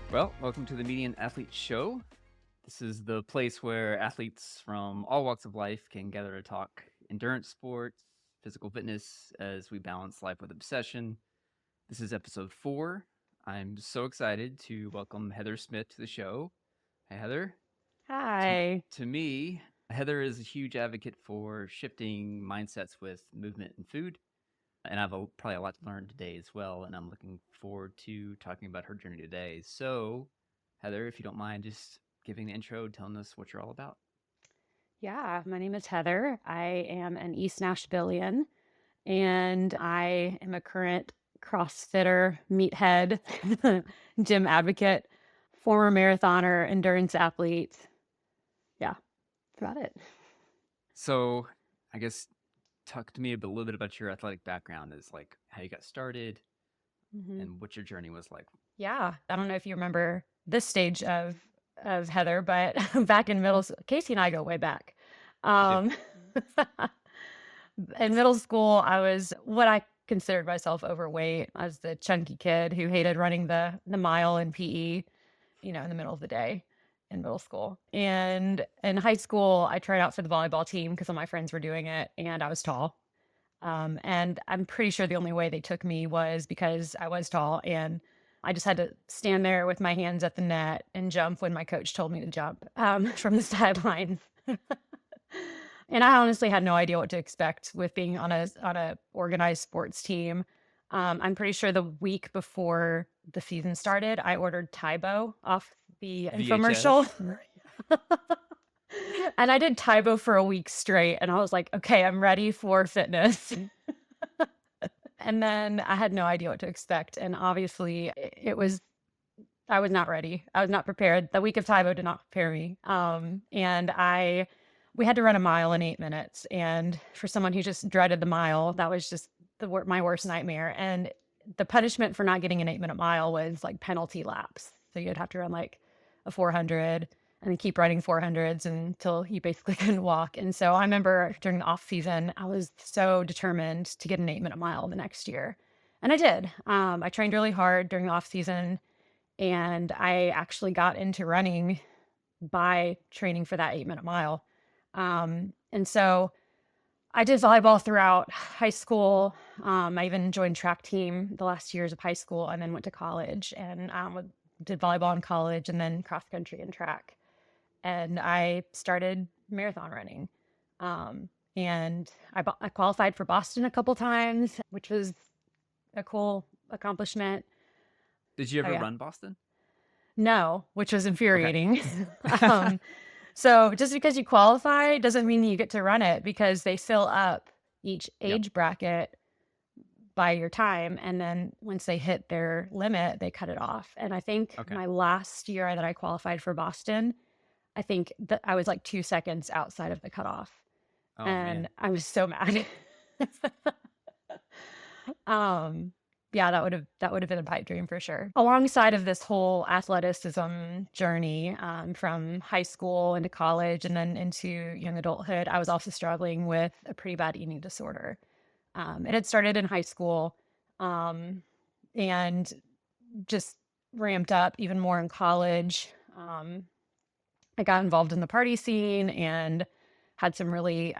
Well, welcome to the Median Athlete Show. This is the place where athletes from all walks of life can gather to talk endurance sports, physical fitness as we balance life with obsession. This is episode 4. I'm so excited to welcome Heather Smith to the show. Hi, Heather. To, Hi. to me, Heather is a huge advocate for shifting mindsets with movement and food. And I have probably a lot to learn today as well. And I'm looking forward to talking about her journey today. So, Heather, if you don't mind just giving the intro, telling us what you're all about. Yeah, my name is Heather. I am an East Nashvilleian, and I am a current CrossFitter, meathead, gym advocate, former marathoner, endurance athlete. Yeah, that's about it. So, I guess talk to me a little bit about your athletic background, is like how you got started hmm and what your journey was like. Yeah, I don't know if you remember this stage of Heather, but back in middle school, Casey and I go way back. We do. Um, in middle school, I was what I considered myself overweight. I was the chunky kid who hated running the mile in PE, in the middle of the day in middle school. And in high school, I tried out for the volleyball team because all my friends were doing it, and I was tall. And I'm pretty sure the only way they took me was because I was tall, and I just had to stand there with my hands at the net and jump when my coach told me to jump from the sideline. And I honestly had no idea what to expect with being on a organized sports team. I'm pretty sure the week before the season started, I ordered Tybo off the infomercial. VHS. And I did Tybo for a week straight, and I was like, okay, I'm ready for fitness. And then I had no idea what to expect. And obviously, I was not ready. I was not prepared. The week of Tybo did not prepare me. We had to run a mile in 8 minutes. And for someone who just dreaded the mile, that was just my worst nightmare. And the punishment for not getting an 8-minute mile was like penalty laps. So you'd have to run like a 400 and then keep running 400s until you basically couldn't walk. And so I remember during the off season, I was so determined to get an 8-minute mile the next year. And I did. I trained really hard during the off season, and I actually got into running by training for that 8-minute mile. And so I did volleyball throughout high school. I even joined track team the last years of high school, and then went to college and did volleyball in college, and then cross country and track. And I started marathon running. And I qualified for Boston a couple times, which was a cool accomplishment. Did you Oh ever yeah. run Boston? No, which was Okay. infuriating. um, so just because you qualify doesn't mean you get to run it, because they fill up each Yep. age bracket by your time. And then once they hit their limit, they cut it off. And I think Okay. my last year that I qualified for Boston, I think that I was like 2 seconds outside of the cutoff. Oh, And man. I was so mad. Um, yeah, that would have been a pipe dream for sure. Alongside of this whole athleticism journey, from high school into college and then into young adulthood, I was also struggling with a pretty bad eating disorder. It had started in high school, um, and just ramped up even more in college. I got involved in the party scene and had some really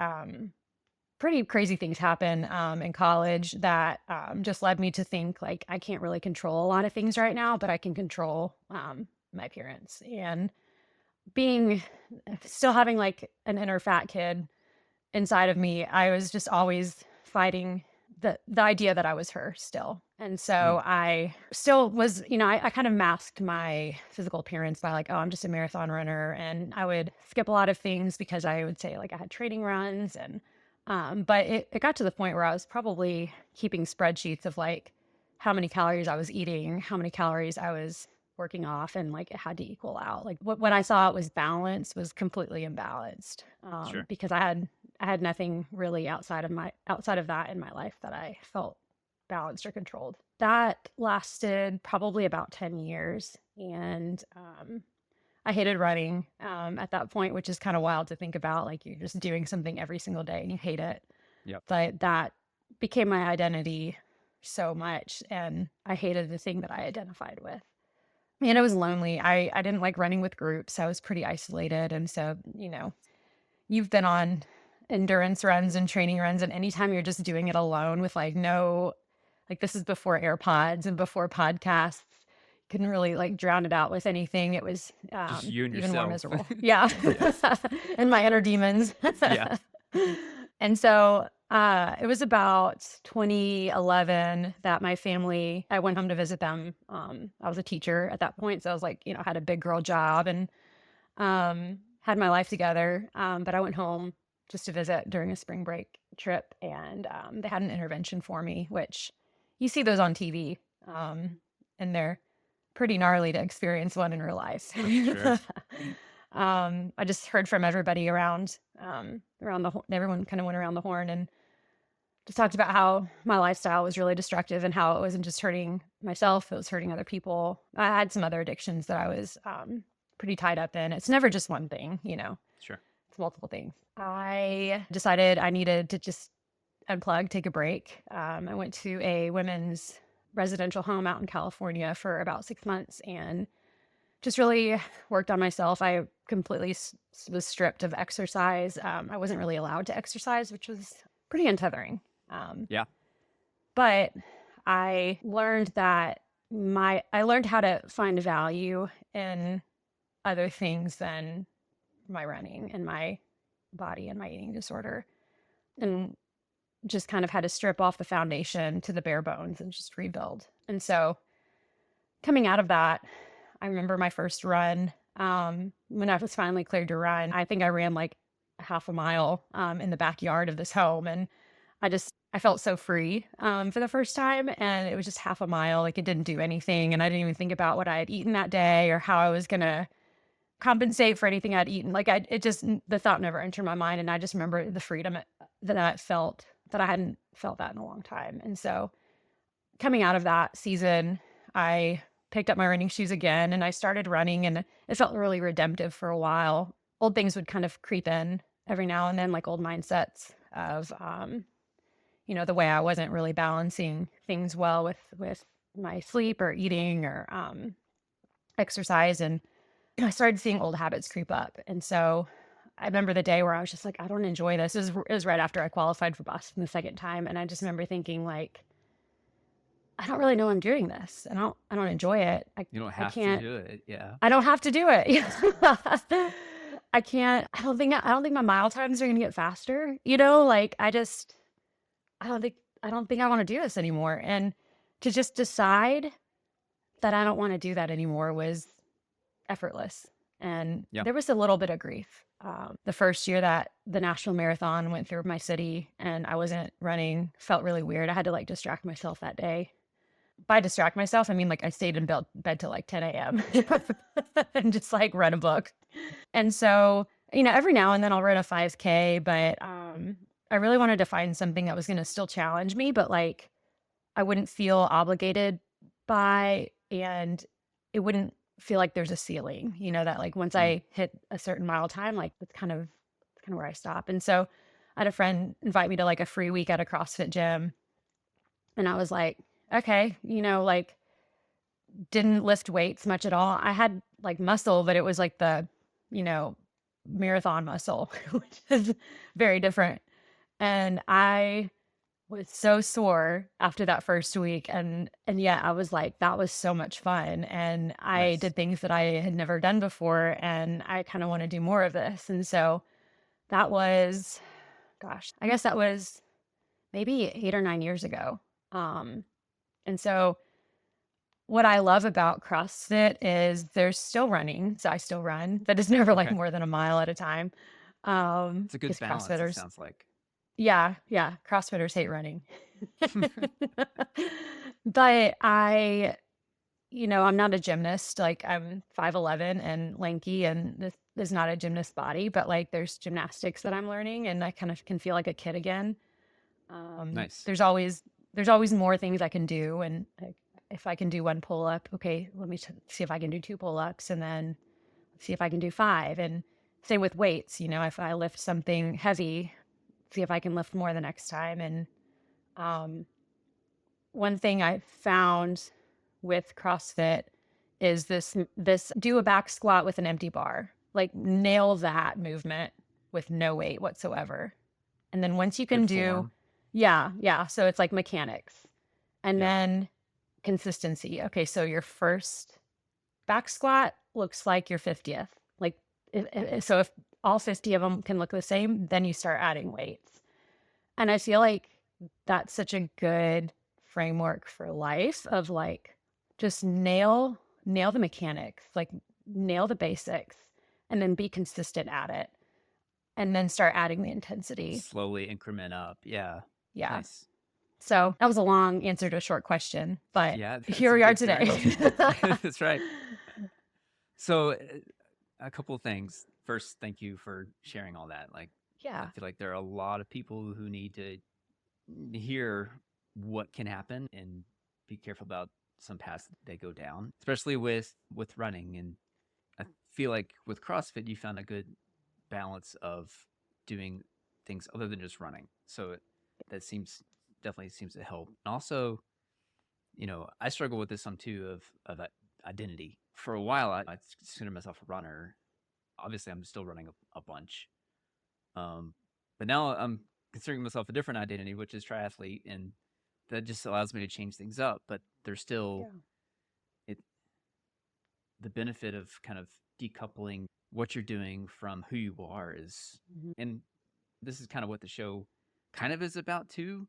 pretty crazy things happen in college that just led me to think like I can't really control a lot of things right now, but I can control my appearance. And being still having like an inner fat kid inside of me, I was just always fighting the idea that I was her still. And Mm. so I still was, I kind of masked my physical appearance by like, oh, I'm just a marathon runner. And I would skip a lot of things because I would say like I had training runs. And but it got to the point where I was probably keeping spreadsheets of like how many calories I was eating, how many calories I was working off, and like it had to equal out. Like what I saw it was balance was completely imbalanced, Sure. because I had nothing really outside of that in my life that I felt balanced or controlled. That lasted probably about 10 years. And I hated running at that point, which is kind of wild to think about. Like you're just doing something every single day and you hate it. Yep. But that became my identity so much. And I hated the thing that I identified with. and it was lonely. I didn't like running with groups. I was pretty isolated. And so, you've been on endurance runs and training runs, and anytime you're just doing it alone with like no, like this is before AirPods and before podcasts, couldn't really like drown it out with anything. It was Just you and even more yourself. miserable. Yeah. Yes. And my inner demons. Yeah. And so it was about 2011 that my family, I went home to visit them. I was a teacher at that point. So I was like, had a big girl job and had my life together. But I went home just to visit during a spring break trip, and they had an intervention for me, which you see those on TV, and they're pretty gnarly to experience one in real life. Sure. I just heard from everybody around everyone kind of went around the horn and just talked about how my lifestyle was really destructive and how it wasn't just hurting myself, it was hurting other people. I had some other addictions that I was pretty tied up in. It's never just one thing, Sure. it's multiple things. I decided I needed to just unplug, take a break. I went to a women's residential home out in California for about 6 months and just really worked on myself. I completely was stripped of exercise. I wasn't really allowed to exercise, which was pretty untethering. Yeah. But I learned that I learned how to find value in other things than my running and my body and my eating disorder, and just kind of had to strip off the foundation to the bare bones and just rebuild. And so coming out of that, I remember my first run, when I was finally cleared to run. I think I ran like half a mile in the backyard of this home, and I felt so free for the first time, and it was just half a mile. Like it didn't do anything, and I didn't even think about what I had eaten that day or how I was gonna compensate for anything I'd eaten. Like the thought never entered my mind, and I just remember the freedom that I felt, that I hadn't felt that in a long time. And so coming out of that season, I picked up my running shoes again and I started running, and it felt really redemptive for a while. Old things would kind of creep in every now and then, like old mindsets of, the way I wasn't really balancing things well with my sleep or eating or exercise. And I started seeing old habits creep up. And so I remember the day where I was just like, I don't enjoy this. It was right after I qualified for Boston the second time. And I just remember thinking like, I don't really know I'm doing this. I don't enjoy it. You don't I have to can't, do it. Yeah. I don't have to do it. I can't, I don't think my mile times are going to get faster. Like I don't think I want to do this anymore. And to just decide that I don't want to do that anymore was effortless. And Yeah. there was a little bit of grief. The first year that the National Marathon went through my city and I wasn't running, felt really weird. I had to like distract myself that day. By distract myself, I mean like I stayed in bed till like 10 a.m. and just like read a book. And so, every now and then I'll run a 5K, but I really wanted to find something that was going to still challenge me, but like I wouldn't feel obligated by, and it wouldn't feel like there's a ceiling, that like once I hit a certain mile time, like that's kind of where I stop. And so I had a friend invite me to like a free week at a CrossFit gym. And I was like, okay, like didn't lift weights much at all. I had like muscle, but it was like the, marathon muscle, which is very different. And I was so sore after that first week. And yeah, I was like, that was so much fun. And I Nice. did things that I had never done before. And I kind of want to do more of this. And so that was, gosh, I guess that was maybe 8 or 9 years ago. And so what I love about CrossFit is there's still running. So I still run, but it's never like Okay. more than a mile at a time. It's a good Because balance, it CrossFitters, sounds like. yeah, CrossFitters hate running. But I'm not a gymnast. Like I'm 5'11" and lanky, and this is not a gymnast body, but like there's gymnastics that I'm learning, and I kind of can feel like a kid again. Nice. There's always more things I can do, and like, if I can do one pull up, okay, let me see if I can do 2 pull ups, and then see if I can do 5. And same with weights. If I lift something heavy, see if I can lift more the next time. And one thing I found with CrossFit is this do a back squat with an empty bar. Like nail that movement with no weight whatsoever. And then once you can Good do, form. yeah. So it's like mechanics. And Yep. then consistency. Okay, so your first back squat looks like your 50th. Like, so if all 50 of them can look the same, then you start adding weights. And I feel like that's such a good framework for life of like, just nail the mechanics, like nail the basics, and then be consistent at it. And then start adding the intensity. Slowly increment up. Yeah. Yeah. Nice. So that was a long answer to a short question, but Yeah, that's here a we are good start. today. That's right. So, a couple of things. First, thank you for sharing all that. Like, I Yeah. feel like there are a lot of people who need to hear what can happen and be careful about some paths they go down, especially with running. And I feel like with CrossFit, you found a good balance of doing things other than just running. So that seems definitely seems to help. And also, I struggle with this some too of identity. For a while, I considered myself a runner. Obviously, I'm still running a bunch, um, but now I'm considering myself a different identity, which is triathlete, and that just allows me to change things up. But there's still Yeah. it the benefit of kind of decoupling what you're doing from who you are is, Mhm. and this is kind of what the show kind of is about too.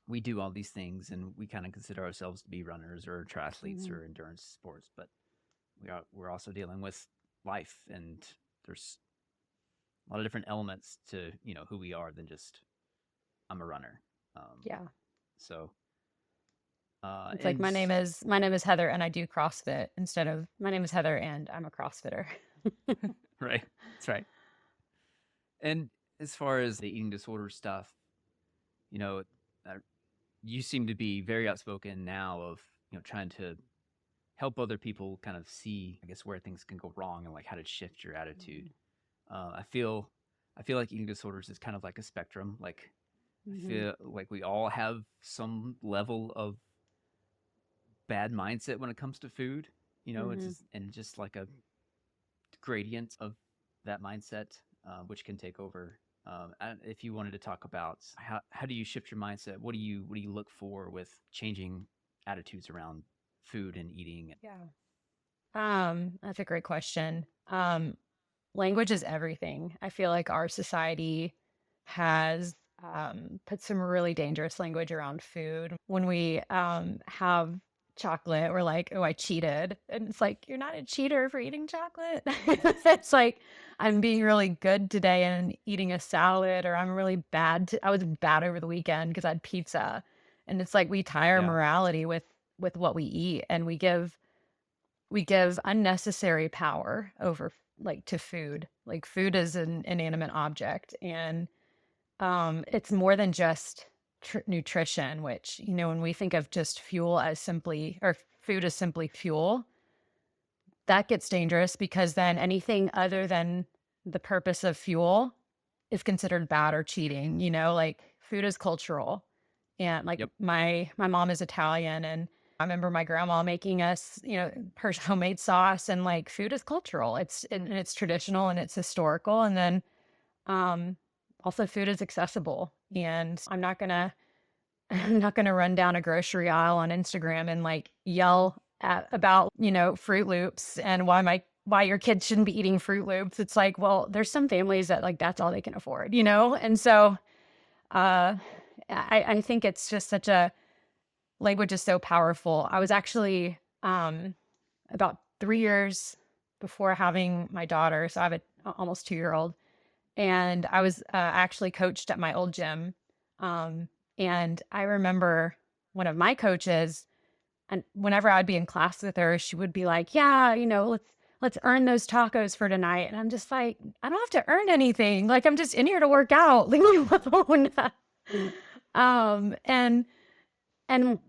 We do all these things and we kind of consider ourselves to be runners or triathletes Mhm. or endurance sports, but we're also dealing with life, and there's a lot of different elements to who we are than just I'm a runner. Um, Yeah. so It's like and my name is Heather and I do CrossFit instead of my name is Heather and I'm a CrossFitter. right, that's right. And as far as the eating disorder stuff, you know, uh, you seem to be very outspoken now of trying to help other people kind of see, I guess, where things can go wrong and like how to shift your attitude. I feel like eating disorders is kind of like a spectrum. Like I Mm-hmm. feel like we all have some level of bad mindset when it comes to food. It's Mm-hmm. just like a gradient of that mindset, which can take over. And if you wanted to talk about how do you shift your mindset, what do you look for with changing attitudes around food and eating? Yeah. That's a great question. Language is everything. I feel like our society has put some really dangerous language around food. When we have chocolate, we're like, oh, I cheated. And it's like, you're not a cheater for eating chocolate. It's like, I'm being really good today and eating a salad, or I'm really bad. I was bad over the weekend because I had pizza. And it's like we tie our Yeah. morality with what we eat, and we give unnecessary power over like to food. Like food is an inanimate object, and it's more than just nutrition, which, when we think of just fuel as simply, or food as simply fuel, that gets dangerous because then anything other than the purpose of fuel is considered bad or cheating. Like food is cultural. And like Yep. my mom is Italian, and I remember my grandma making us, her homemade sauce, and like food is cultural. And it's traditional and it's historical. And then um also food is accessible. And I'm not gonna run down a grocery aisle on Instagram and like yell about, Fruit Loops and why your kids shouldn't be eating Fruit Loops. It's like, well, there's some families that like that's all they can afford, And so uh I think it's just such a language is so powerful. I was actually about 3 years before having my daughter, so I have a almost 2-year old, and I was actually coached at my old gym. Um, and I remember one of my coaches, and whenever I'd be in class with her, she would be like, "Yeah, let's earn those tacos for tonight." And I'm just like, "I don't have to earn anything. Like I'm just in here to work out. Leave me alone." And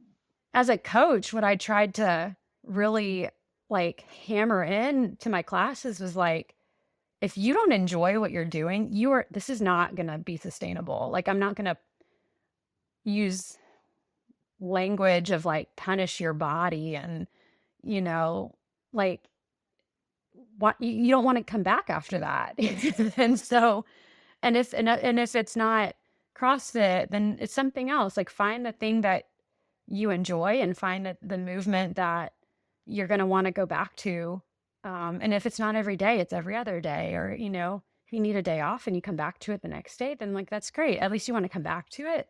as a coach, what I tried to really like hammer in to my classes was like, if you don't enjoy what you're doing, this is not going to be sustainable. Like I'm not going to use language of like punish your body and, you know, like, what you don't wanna come back after that. And so and if it's not CrossFit, then it's something else. Like, find the thing that you enjoy and find the movement that you're gonna wanna go back to. And if it's not every day, it's every other day, or, if you need a day off and you come back to it the next day, then, like, that's great. At least you wanna come back to it.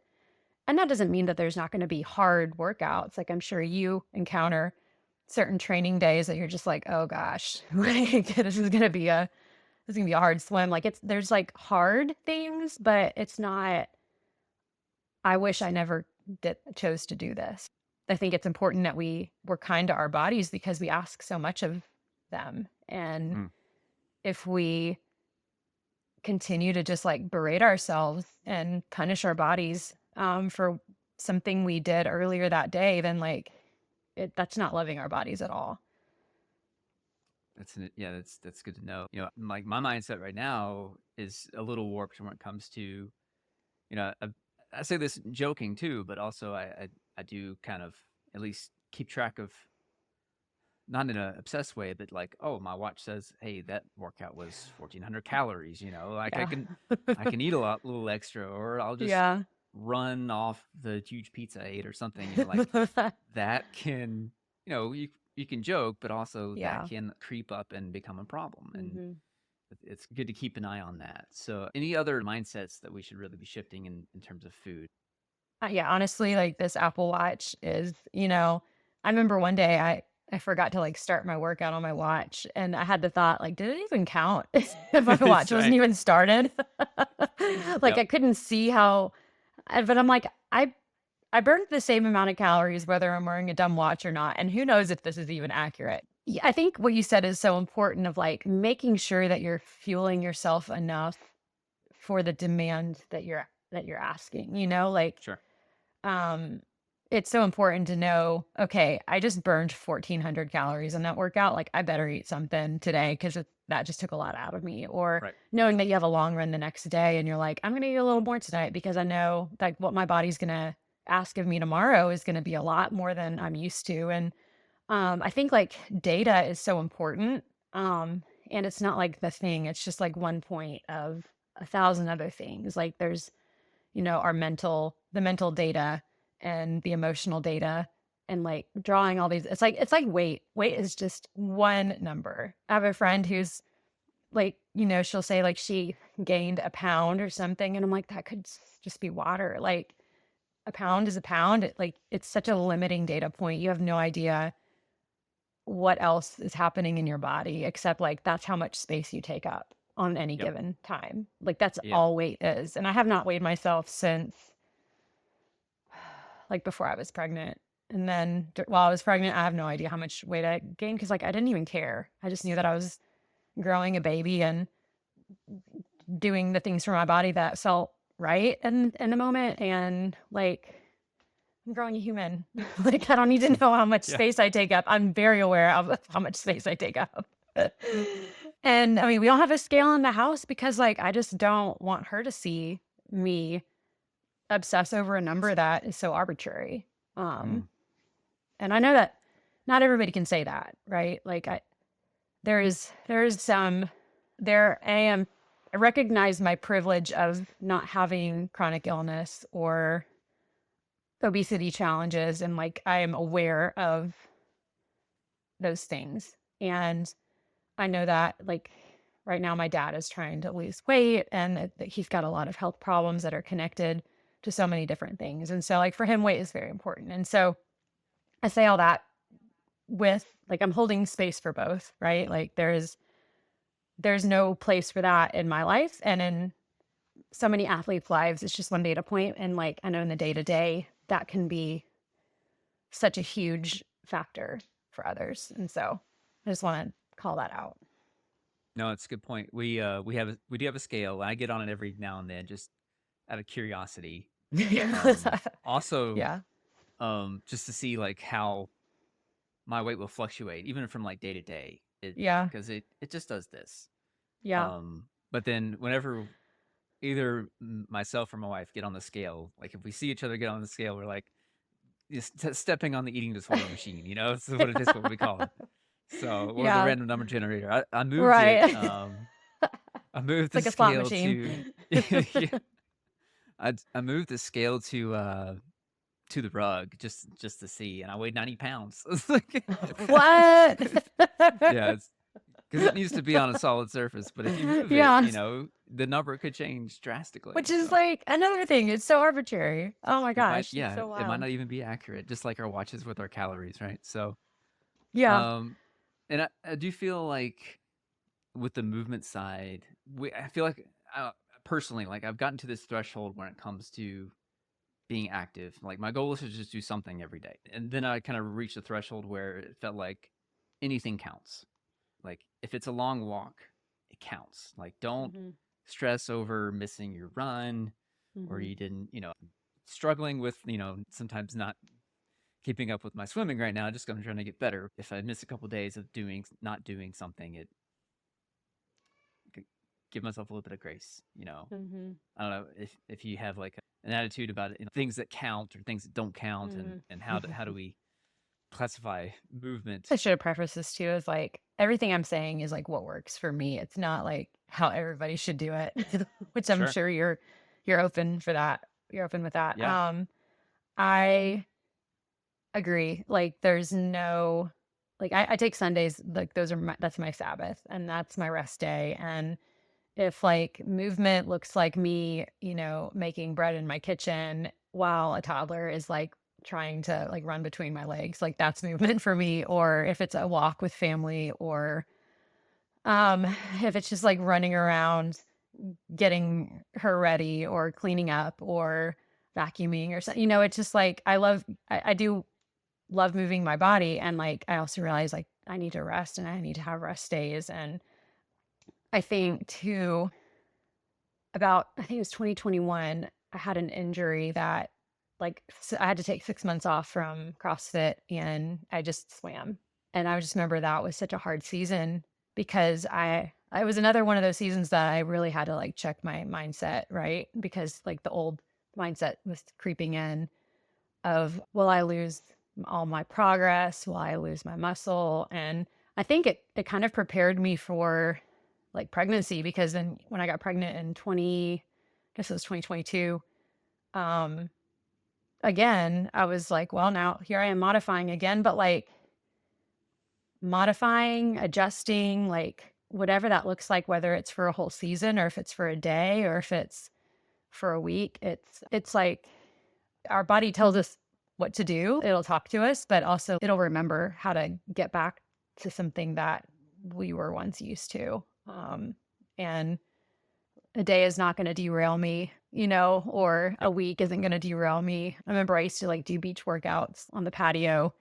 And that doesn't mean that there's not gonna be hard workouts. Like, I'm sure you encounter certain training days that you're just like, "Oh gosh, like, this is gonna be a hard swim." Like, there's, like, hard things, but it's not, "I wish I never chose to do this." I think it's important that we're kind to our bodies because we ask so much of them, and Mm. if we continue to just, like, berate ourselves and punish our bodies, for something we did earlier that day, then, like, that's not loving our bodies at all. Yeah, that's good to know. Like my mindset right now is a little warped when it comes to, I say this joking too, but also I do kind of at least keep track of, not in a obsessed way, but like, oh, my watch says, hey, that workout was 1,400 calories. Like Yeah. I can eat little extra, or I'll just Yeah. run off the huge pizza I ate or something. Like that can, you can joke, but also that Yeah. can creep up and become a problem. And Mhm. it's good to keep an eye on that. So, any other mindsets that we should really be shifting in terms of food? Yeah, honestly, like, this Apple Watch is, I remember one day I forgot to, like, start my workout on my watch, and I had the thought, like, "Did it even count if my watch That's wasn't right. even started?" Like, Yep. I couldn't see how but I'm like, I burned the same amount of calories whether I'm wearing a dumb watch or not, and who knows if this is even accurate. Yeah, I think what you said is so important of, like, making sure that you're fueling yourself enough for the demand that you're asking, like, Sure. um, it's so important to know, okay, I just burned 1,400 calories in that workout. Like, I better eat something today because that just took a lot out of me. Or Right. knowing that you have a long run the next day and you're like, I'm going to eat a little more tonight because I know that what my body's going to ask of me tomorrow is going to be a lot more than I'm used to. And I think, like, data is so important. And it's not like the thing, it's just like one point of a thousand other things. Like, there's the mental data and the emotional data, and, like, drawing all these, it's like weight is just one number. I have a friend who's like, she'll say, like, she gained a pound or something, and I'm like, that could just be water. Like, a pound is a pound. It's such a limiting data point. You have no idea what else is happening in your body except, like, that's how much space you take up on any Yep. given time. Like, that's Yeah. all weight is. And I have not weighed myself since, like, before I was pregnant. And then while I was pregnant, I have no idea how much weight I gained because, like, I didn't even care. I just knew that I was growing a baby and doing the things for my body that felt right in the moment. And, like, I'm growing a human. Like, I don't need to know how much Yeah. space I take up. I'm very aware of how much space I take up. And I mean, we don't have a scale in the house because, like, I just don't want her to see me obsess over a number that is so arbitrary. Um, Mm. and I know that not everybody can say that, right? Like, there is some there I recognize my privilege of not having chronic illness or obesity challenges, and, like, I am aware of those things. And I know that, like, right now my dad is trying to lose weight, and that he's got a lot of health problems that are connected to so many different things. And so, like, for him, weight is very important. And so I say all that with, like, I'm holding space for both, right? Like, there's no place for that in my life. And in so many athletes' lives, it's just one data point. And, like, I know in the day to day, that can be such a huge factor for others. And so I just want to call that out. No, it's a good point. We do have a scale. I get on it every now and then, just out of curiosity. Also, Yeah. just to see like how my weight will fluctuate, even from like day to day. Yeah. Because it just does this. Yeah. But then whenever either myself or my wife get on the scale, like if we see each other get on the scale, we're like, stepping on the eating disorder machine. This is what it is. What we call it. So, or the Yeah, random number generator. I moved it. right. I moved It's the like a slot scale machine. to yeah. I moved the scale to the rug just to see, and I weighed 90 pounds. It's like, What? yeah, it's because it needs to be on a solid surface. But if you move it, Yeah, the number could change drastically. which is So like another thing. It's so arbitrary. Oh my it might, gosh, it's yeah, so it might wild. not even be accurate, just like our watches with our calories, right? So, Yeah. um, and I do feel like with the movement side, I feel like personally, like I've gotten to this threshold when it comes to being active. Like my goal is to just do something every day. And then I kind of reached a threshold where it felt like anything counts. Like if it's a long walk, it counts. Like don't Hmm. stress over missing your run or Hmm. you didn't, struggling with, sometimes not keeping up with my swimming right now, just I'm trying to get better. If I miss a couple days of not doing something, it could give myself a little bit of grace. Hmm. I don't know if you have like an attitude about it, things that count or things that don't count, and Hmm. how do we classify movement? I should have prefaced this too as like everything I'm saying is like what works for me. It's not like how everybody should do it, which I'm Sure. sure you're open for that. You're open with that. Yeah. I agree. Like there's no like I take Sundays, like those are that's my Sabbath and that's my rest day. And if like movement looks like me, making bread in my kitchen while a toddler is like trying to like run between my legs, like that's movement for me. Or if it's a walk with family, or um if it's just like running around getting her ready or cleaning up or vacuuming or something, it's just like I do love moving my body. And like I also realize like I need to rest and I need to have rest days. And I think too, about I think it was 2021, I had an injury that like I had to take 6 months off from CrossFit and I just swam. And I just remember that was such a hard season because I was another one of those seasons that I really had to like check my mindset, right? Because like the old mindset was creeping in of will I lose all my progress? Will I lose my muscle? And I think it kind of prepared me for like pregnancy, because then when I got pregnant in 20, I guess it was 2022, um, again, I was like, well, now here I am modifying again, but like modifying, adjusting, like whatever that looks like, whether it's for a whole season or if it's for a day or if it's for a week, it's like our body tells us what to do. It'll talk to us, but also it'll remember how to get back to something that we were once used to. And a day is not going to derail me, or a Yep. week isn't going to derail me. I remember I used to like do beach workouts on the patio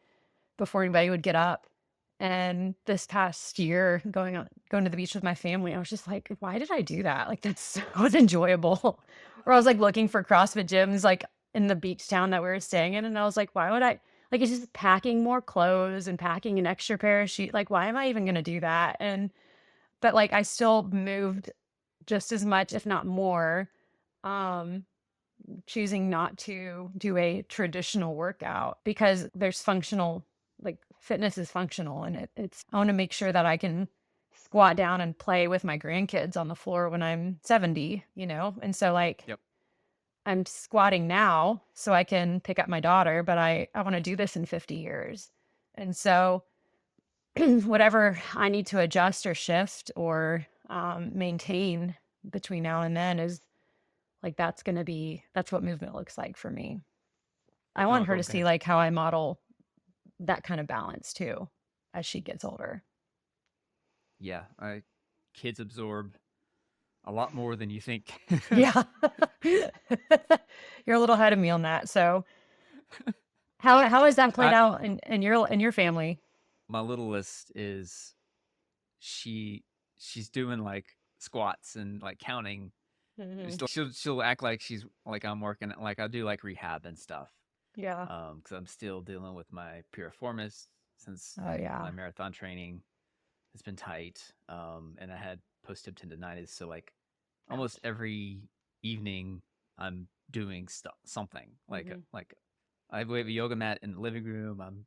before anybody would get up. And this past year, going to the beach with my family, I was just like, why did I do that? Like that's so enjoyable. Or I was like looking for CrossFit gyms like in the beach town that we were staying in, and I was like, why would I? Like it's just packing more clothes and packing an extra pair of shoes. Like why am I even going to do that? And but like I still moved just as much, if not more, um, choosing not to do a traditional workout because there's functional, like fitness is functional, and I want to make sure that I can squat down and play with my grandkids on the floor when I'm 70, And so like Yep. I'm squatting now so I can pick up my daughter, but I want to do this in 50 years. And so whatever I need to adjust or shift or maintain between now and then is like that's what movement looks like for me. I No, want I her to totally see get. like how I model that kind of balance too as she gets older. Yeah. Kids absorb a lot more than you think. Yeah. You're a little ahead of me on that. So how has that played I out in your family? My littlest is she she's doing like squats and like counting. Hmm. She'll act like she's like I'm working like I do like rehab and stuff. Yeah. Because I'm still dealing with my piriformis since Oh yeah. my marathon training has been tight. And I had post hip tendonitis, so like almost Ouch. every evening I'm doing something Hmm. like we have a yoga mat in the living room. I'm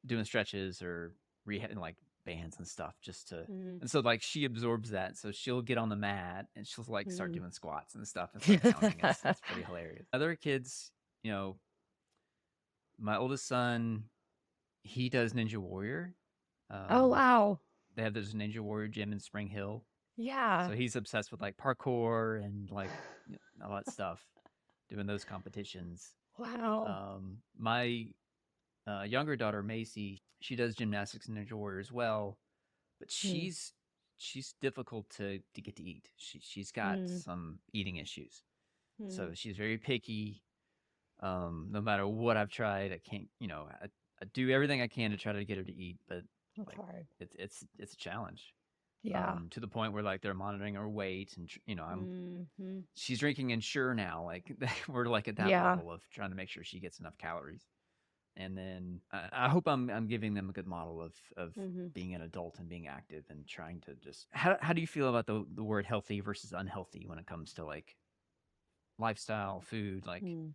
doing stretches or rehab like bands and stuff just to. Mm. And so like she absorbs that. So she'll get on the mat and she'll like start Mm. doing squats and stuff and start counting. It's pretty hilarious. Other kids, you know, my oldest son, he does Ninja Warrior. Oh, Um, wow. they have this Ninja Warrior gym in Spring Hill. Yeah. So he's obsessed with like parkour and like all that stuff, doing those competitions. Wow. My younger daughter Macy, she does gymnastics and Ninja Warrior as well, but Mm. she's difficult to get to eat. She's got Mm. some eating issues, so Mm. she's very picky. No matter what I've tried, I can't. I do everything I can to try to get her to eat, but That's like hard. it's a challenge. Yeah. To the point where like they're monitoring her weight, and Mm-hmm. she's drinking Ensure now. Like we're like at that Yeah. level of trying to make sure she gets enough calories. And then I hope I'm giving them a good model of Mm-hmm. being an adult and being active and trying to just. How do you feel about the word healthy versus unhealthy when it comes to like lifestyle, food? Like Mm.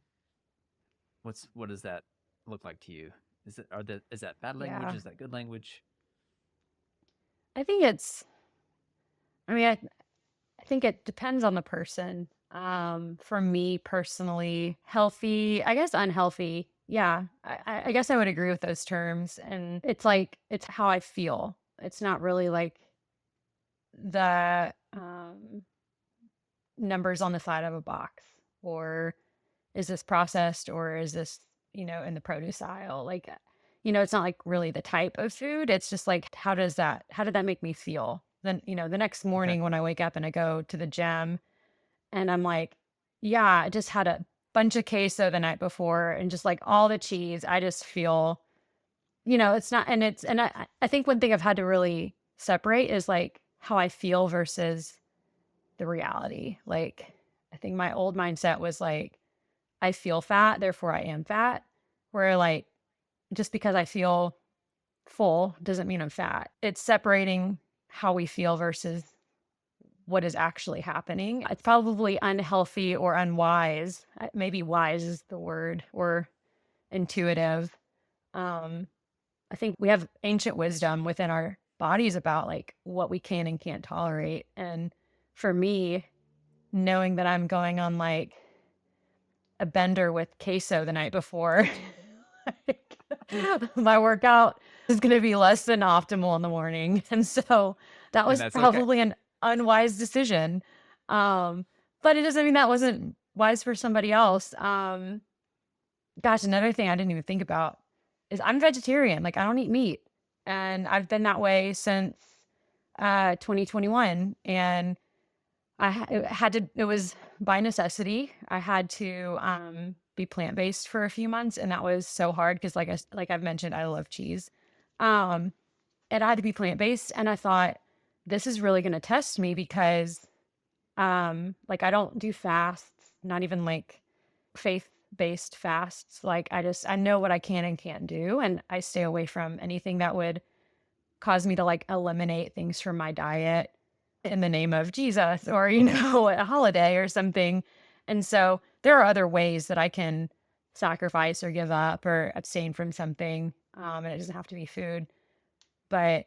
what does that look like to you? Is that bad language? Yeah. Is that good language? I think it's, I mean, I think it depends on the person. For me personally, healthy, I guess unhealthy. Yeah, I guess I would agree with those terms. And it's like, it's how I feel. It's not really like the numbers on the side of a box, or is this processed, or is this, in the produce aisle? Like, it's not like really the type of food. It's just like, how did that make me feel? Then, the next Okay. morning when I wake up and I go to the gym and I'm like, yeah, I just had a bunch of queso the night before and just like all the cheese. I just feel, it's not, and I think one thing I've had to really separate is like how I feel versus the reality. Like, I think my old mindset was like, I feel fat, therefore I am fat. Where like, just because I feel full doesn't mean I'm fat. It's separating how we feel versus what is actually happening. It's probably unhealthy or unwise. Maybe wise is the word, or intuitive. Um, I think we have ancient wisdom within our bodies about like what we can and can't tolerate. And for me, knowing that I'm going on like a bender with queso the night before, like, my workout is going to be less than optimal in the morning. And so that And was that's okay. probably an unwise decision. But it doesn't mean that wasn't wise for somebody else. Gosh, another thing I didn't even think about is I'm vegetarian. Like, I don't eat meat. And I've been that way since 2021. And it was by necessity. I had to be plant-based for a few months, and that was so hard because like I've mentioned, I love cheese. Um, and I had to be plant-based, and I thought this is really going to test me because like I don't do fasts, not even like faith-based fasts. Like I know what I can and can't do, and I stay away from anything that would cause me to like eliminate things from my diet in the name of Jesus, or, a holiday or something. And so there are other ways that I can sacrifice or give up or abstain from something. And it doesn't have to be food. But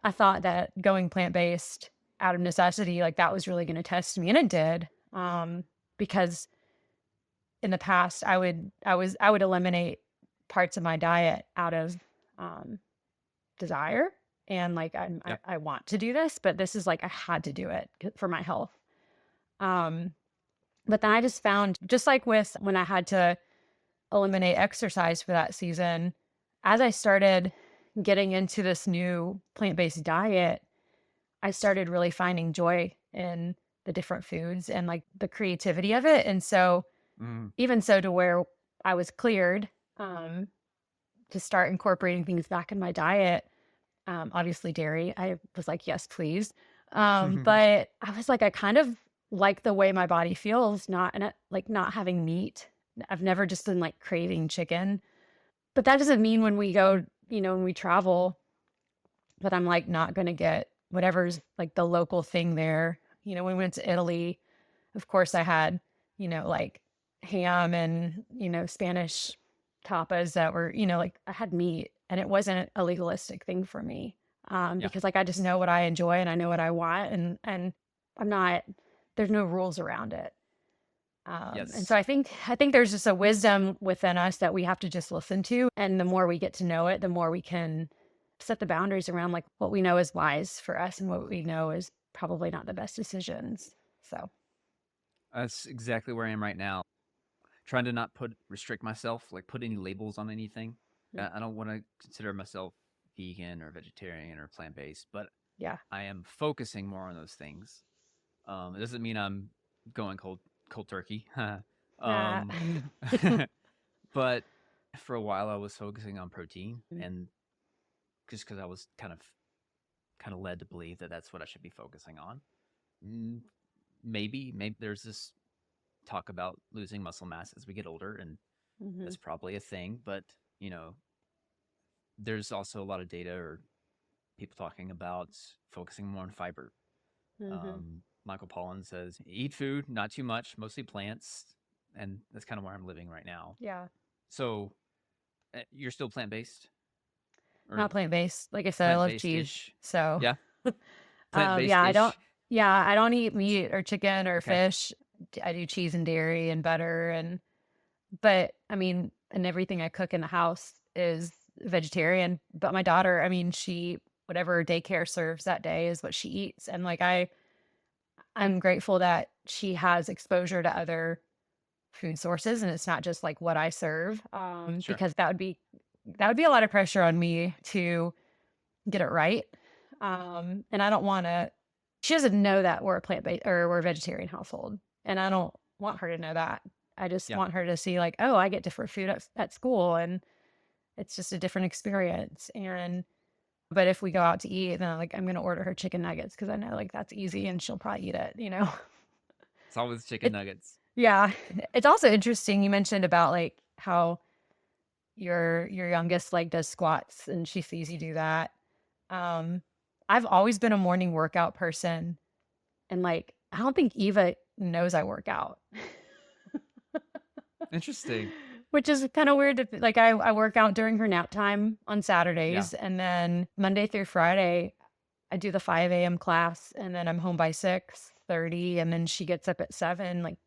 I thought that going plant-based out of necessity, like that was really going to test me. And it did. Because in the past I would eliminate parts of my diet out of desire, and like Yep. I want to do this, but this is like I had to do it for my health. Um, but then I just found, just like with when I had to eliminate exercise for that season, as I started getting into this new plant-based diet, I started really finding joy in the different foods and like the creativity of it. And so Mm. even so to where I was cleared to start incorporating things back in my diet. Obviously dairy. I was like, yes, please. But I was like, I kind of like the way my body feels, like not having meat. I've never just been like craving chicken, but that doesn't mean when we go, when we travel, that I'm like not going to get whatever's like the local thing there. When we went to Italy, of course I had, like ham and, Spanish tapas that were, like I had meat. And it wasn't a legalistic thing for me, Yeah. because like I just know what I enjoy and I know what I want, and I'm not. There's no rules around it. And so Yes. I think there's just a wisdom within us that we have to just listen to, and the more we get to know it, the more we can set the boundaries around like what we know is wise for us and what we know is probably not the best decisions. So That's exactly where I am right now. Trying to not restrict myself, like put any labels on anything. mm, I don't want to consider myself vegan or vegetarian or plant based, but yeah, I am focusing more on those things. It doesn't mean I'm going cold turkey. uh, um, but for a while I was focusing on protein, and just because I was kind of led to believe that that's what I should be focusing on. Mm, maybe there's this talk about losing muscle mass as we get older, and mm-hmm, that's probably a thing. But you know, there's also a lot of data or people talking about focusing more on fiber. mm-hmm, Michael Pollan says, eat food, not too much, mostly plants. And that's kind of where I'm living right now. yeah, So you're still plant based or not plant based. Like I said, I plant love based cheese, ish? so Yeah. Plant based yeah, I don't. ish. Yeah, I don't eat meat or chicken or Okay. fish. I do cheese and dairy and butter, and but I mean, and everything I cook in the house is vegetarian. But my daughter, I mean, she whatever daycare serves that day is what she eats, and like I'm grateful that she has exposure to other food sources, and it's not just like what I serve, Sure. because that would be a lot of pressure on me to get it right. And I don't want to. She doesn't know that we're a plant based or we're a vegetarian household, and I don't want her to know that. I just Yeah. want her to see like, oh, I get different food at school, and it's just a different experience. And but if we go out to eat, then like I'm gonna order her chicken nuggets because I know like that's easy and she'll probably eat it. It's always chicken It nuggets. yeah. It's also interesting you mentioned about like how your youngest like does squats and she sees you do that. Um, I've always been a morning workout person, and like I don't think Eva knows I work out. Interesting. Which is kind of weird. Like I work out during her nap time on Yeah. Saturdays, and then Monday through Friday, I do the 5 a.m. class, and then I'm home by 6:30, and then she gets up at 7. Like I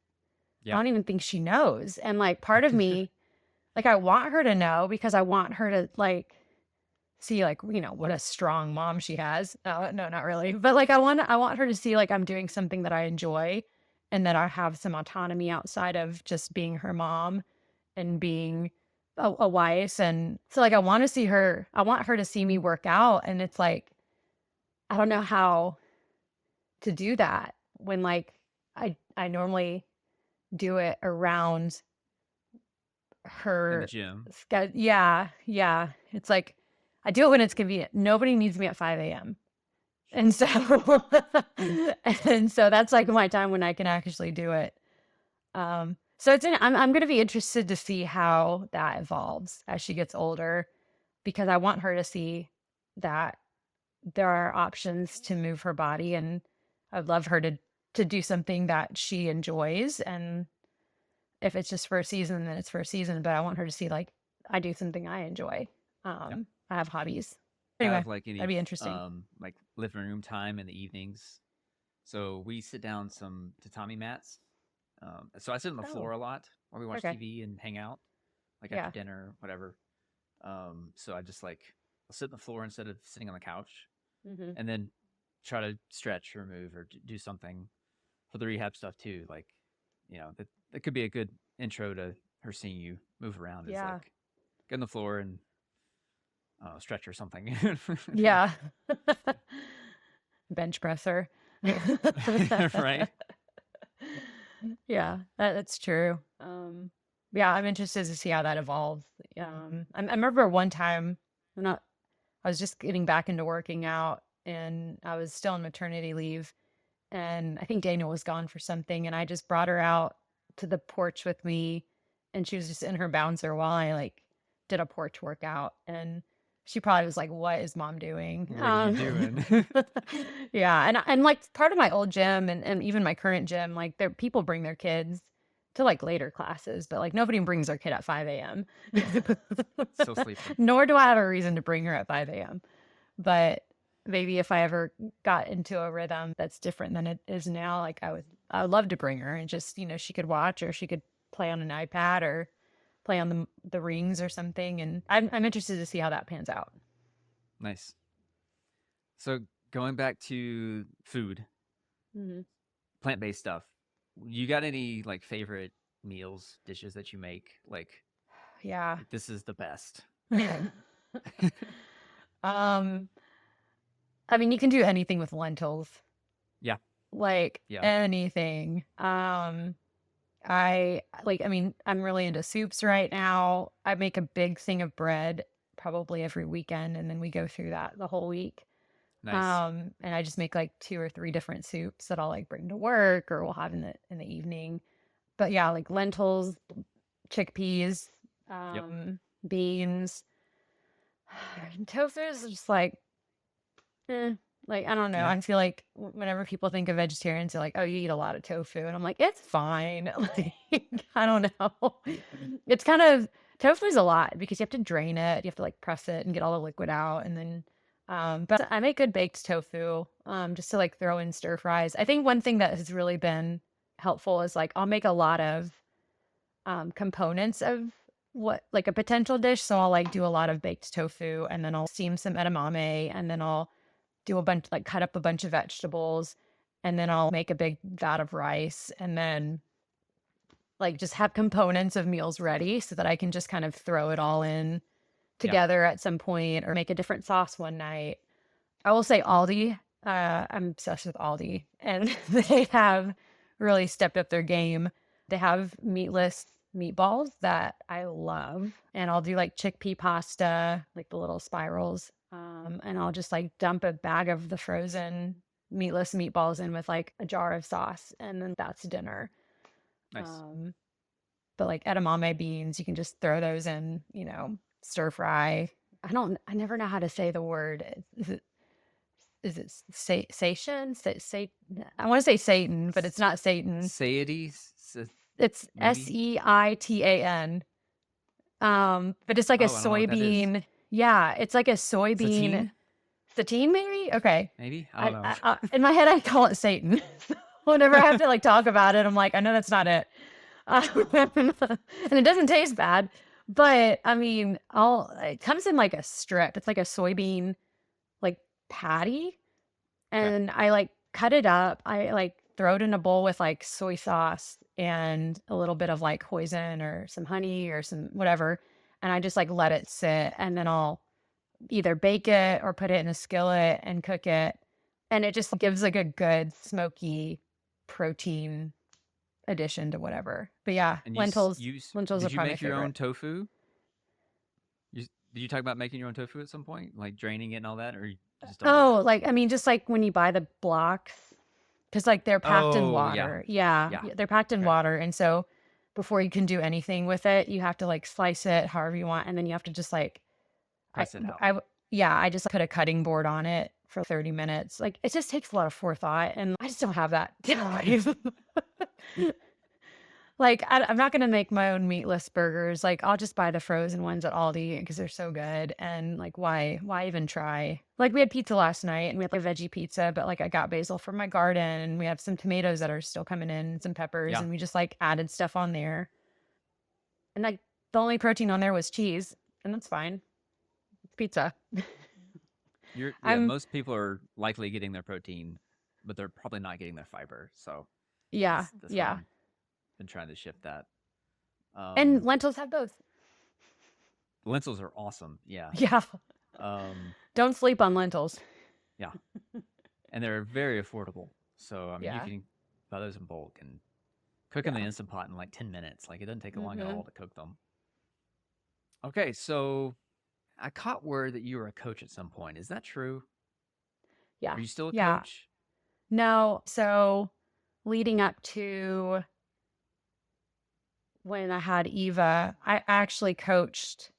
Yeah. don't even think she knows. And like part of me, like I want her to know because I want her to like see like what a strong mom she has. No, not really. But like I want her to see like I'm doing something that I enjoy and that I have some autonomy outside of just being her mom and being a wife. And so like I want her to see me work out, and it's like I don't know how to do that when like I normally do it around In the her gym. yeah, yeah. It's like I do it when it's convenient. Nobody needs me at 5 a.m. And so and so that's like my time when I can actually do it. So I'm gonna be interested to see how that evolves as she gets older because I want her to see that there are options to move her body, and I'd love her to do something that she enjoys, and if it's just for a season, then it's for a season, but I want her to see like I do something I enjoy. Yeah. I have hobbies. Anyway, Have like that'd any be interesting. like living room time in the evenings. So we sit down some tatami mats. So I sit on the Oh, floor a lot while we watch okay. TV and hang out, like after Yeah. dinner, whatever. So I just like I'll sit on the floor instead of sitting on the couch, Hmm. and then try to stretch or move or do something for the rehab stuff too. Like, that could be a good intro to her seeing you move around. Is Yeah. like get on the floor and stretch or something. Yeah. Bench presser. Right? Yeah, that's true. Yeah, I'm interested to see how that evolves. I remember one time, I'm not, I was just getting back into working out, and I was still on maternity leave, and I think Daniel was gone for something, and I just brought her out to the porch with me, and she was just in her bouncer while I like did a porch workout, and she probably was like, "What is mom doing?" What are you doing? Yeah, and like part of my old gym and even my current gym, like there people bring their kids to like later classes, but like nobody brings their kid at 5 a.m. Still sleeping. Nor do I have a reason to bring her at 5 a.m. But maybe if I ever got into a rhythm that's different than it is now, like I would love to bring her and just, she could watch, or she could play on an iPad or play on the rings or something. And I'm interested to see how that pans out. Nice. So going back to food, Mm-hmm. plant-based stuff, you got any like favorite meals, dishes that you make? Like Yeah. this is the best. um, I mean, you can do anything with lentils, Yeah. like Yeah. anything. I'm really into soups right now. I make a big thing of bread probably every weekend, and then we go through that the whole week. Nice. And I just make like 2 or 3 different soups that I'll like bring to work or we'll have in the evening. But yeah, like lentils, chickpeas, Yep. beans. Tofu is just like, like, I don't know. Yeah. I feel like whenever people think of vegetarians, they're like, oh, you eat a lot of tofu. And I'm like, it's fine. Like, I don't know. It's kind of, tofu is a lot because you have to drain it. You have to like press it and get all the liquid out. And then, but I make good baked tofu, just to like throw in stir fries. I think one thing that has really been helpful is like, I'll make a lot of, components of what like a potential dish. So I'll like do a lot of baked tofu, and then I'll steam some edamame, and then I'll do a bunch, like cut up a bunch of vegetables, and then I'll make a big vat of rice, and then like just have components of meals ready so that I can just kind of throw it all in Yeah. together at some point, or make a different sauce one night. I will say Aldi, I'm obsessed with Aldi, and they have really stepped up their game. They have meatless meatballs that I love, and I'll do like chickpea pasta, like the little spirals, and I'll just like dump a bag of the frozen meatless meatballs in with like a jar of sauce, and then that's dinner. Nice. But like edamame beans, you can just throw those in, stir fry. I never know how to say the word. Is it Satan? I want to say Satan, but it's not Satan. Satiety, It's maybe. Seitan. But it's like a Oh, I don't know what that is. soybean. Yeah, it's like a soybean. Satine, Satine, maybe? Okay. maybe. I don't know. In my head, I call it Satan. Whenever I have to like talk about it, I'm like, I know that's not it. And it doesn't taste bad, but I mean, it comes in like a strip. It's like a soybean like patty, Okay. and I like cut it up. I like throw it in a bowl with like soy sauce and a little bit of like hoisin or some honey or some whatever, and I just like let it sit, and then I'll either bake it or put it in a skillet and cook it, and it just gives like a good smoky protein addition to whatever. But yeah, And lentils are did you probably my make your own favorite. tofu? Did you talk about making your own tofu at some point, like draining it and all that, or you just don't do that? Oh, like I mean, just like when you buy the blocks, because like they're packed in Oh, yeah. water. Yeah, Yeah. they're packed in Okay. water, and so before you can do anything with it, you have to like slice it however you want, and then you have to just like Press it out. I just put a cutting board on it for 30 minutes. Like it just takes a lot of forethought, and I just don't have that time. Like, I'm not gonna make my own meatless burgers. Like, I'll just buy the frozen ones at Aldi because they're so good. And like, why even try? Like, we had pizza last night, and we had like veggie pizza, but like, I got basil from my garden, and we have some tomatoes that are still coming in, some peppers, Yeah. and we just like added stuff on there. And like, the only protein on there was cheese, and that's fine. It's pizza. Yeah, I'm most people are likely getting their protein, but they're probably not getting their fiber. So Yeah, that's what yeah. I'm been trying to shift that. And lentils have both. Lentils are awesome. Yeah. Yeah. Um, Don't sleep on lentils. yeah. And they're very affordable. So I mean, you Yeah. can buy those in bulk and cook in the Yeah. Instant Pot in like 10 minutes. Like it doesn't take long at Mm-hmm. all to cook them. Okay, so I caught word that you were a coach at some point. Is that true? Yeah. Are you still a Yeah. coach? No, so leading up to when I had Eva, I actually coached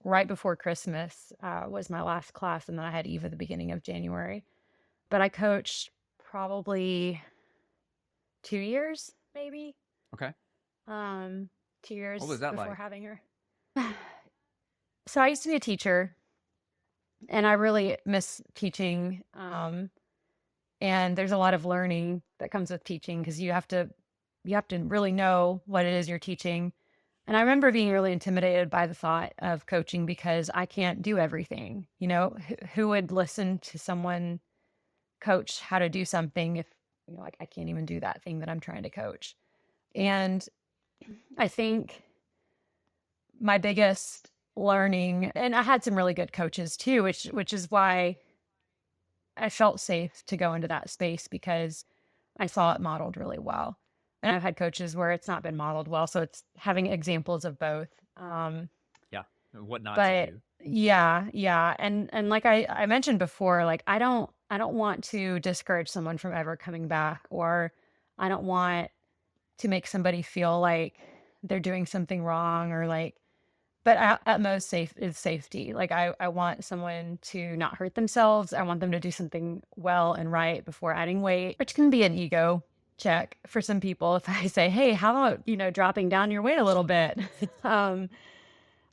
right before Christmas, was my last class, and then I had Eva the beginning of January. But I coached probably 2 years, maybe. Okay. 2 What was years that before like? having her. So I used to be a teacher, and I really miss teaching. And there's a lot of learning that comes with teaching because you have to really know what it is you're teaching. And I remember being really intimidated by the thought of coaching because I can't do everything. Who would listen to someone coach how to do something if, like I can't even do that thing that I'm trying to coach. And I think my biggest learning, and I had some really good coaches too, which is why I felt safe to go into that space because I saw it modeled really well. And I've had coaches where it's not been modeled well, so it's having examples of both. Yeah. What not to But do. yeah, and like I mentioned before, like I don't want to discourage someone from ever coming back, or I don't want to make somebody feel like they're doing something wrong, or like, but at most safe is safety. Like I want someone to not hurt themselves. I want them to do something well and right before adding weight, which can be an ego check for some people. If I say, hey, how about, dropping down your weight a little bit? um,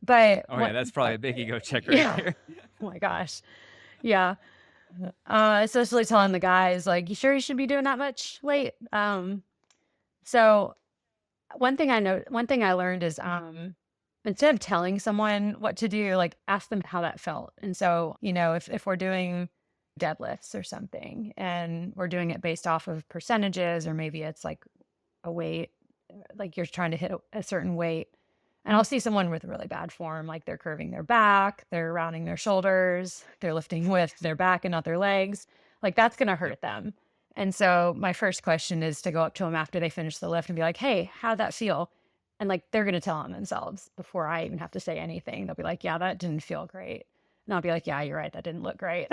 but Oh yeah, what, that's probably a big ego check right yeah. there. Oh my gosh. Yeah. Especially telling the guys, like, you sure you should be doing that much weight? So one thing I learned is, instead of telling someone what to do, like ask them how that felt. And so, if we're doing deadlifts or something and we're doing it based off of percentages, or maybe it's like a weight, like you're trying to hit a certain weight. And I'll see someone with really bad form, like they're curving their back, they're rounding their shoulders, they're lifting with their back and not their legs. Like that's going to Yep. hurt them. And so my first question is to go up to them after they finish the lift and be like, hey, how'd that feel? And like they're going to tell on themselves before I even have to say anything. They'll be like, yeah, that didn't feel great. And I'll be like, yeah, you're right. That didn't look great.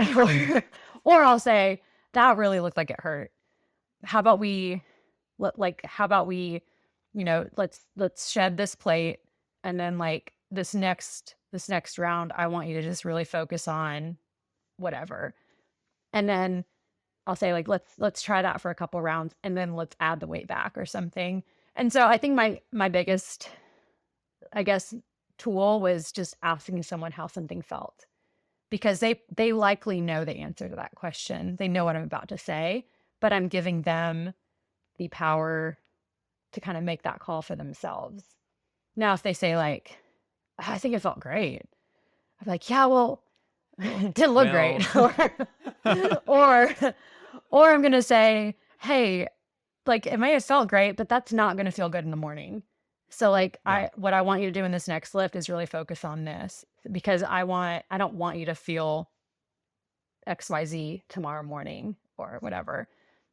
Or I'll say, that really looked like it hurt. How about we how about we, let's shed this plate, and then like this next round I want you to just really focus on whatever. And then I'll say, like, let's try that for a couple rounds, and then let's add the weight back or something. And so I think my biggest, I guess, tool was just asking someone how something felt, because they likely know the answer to that question. They know what I'm about to say, but I'm giving them the power to kind of make that call for themselves. Now, if they say like, I think it felt great, I'm like, yeah, well, it didn't look Well, great. or, or I'm going to say, hey, like it may have felt great, but that's not going to feel good in the morning. So like yeah. what I want you to do in this next lift is really focus on this, because I don't want you to feel XYZ tomorrow morning or whatever.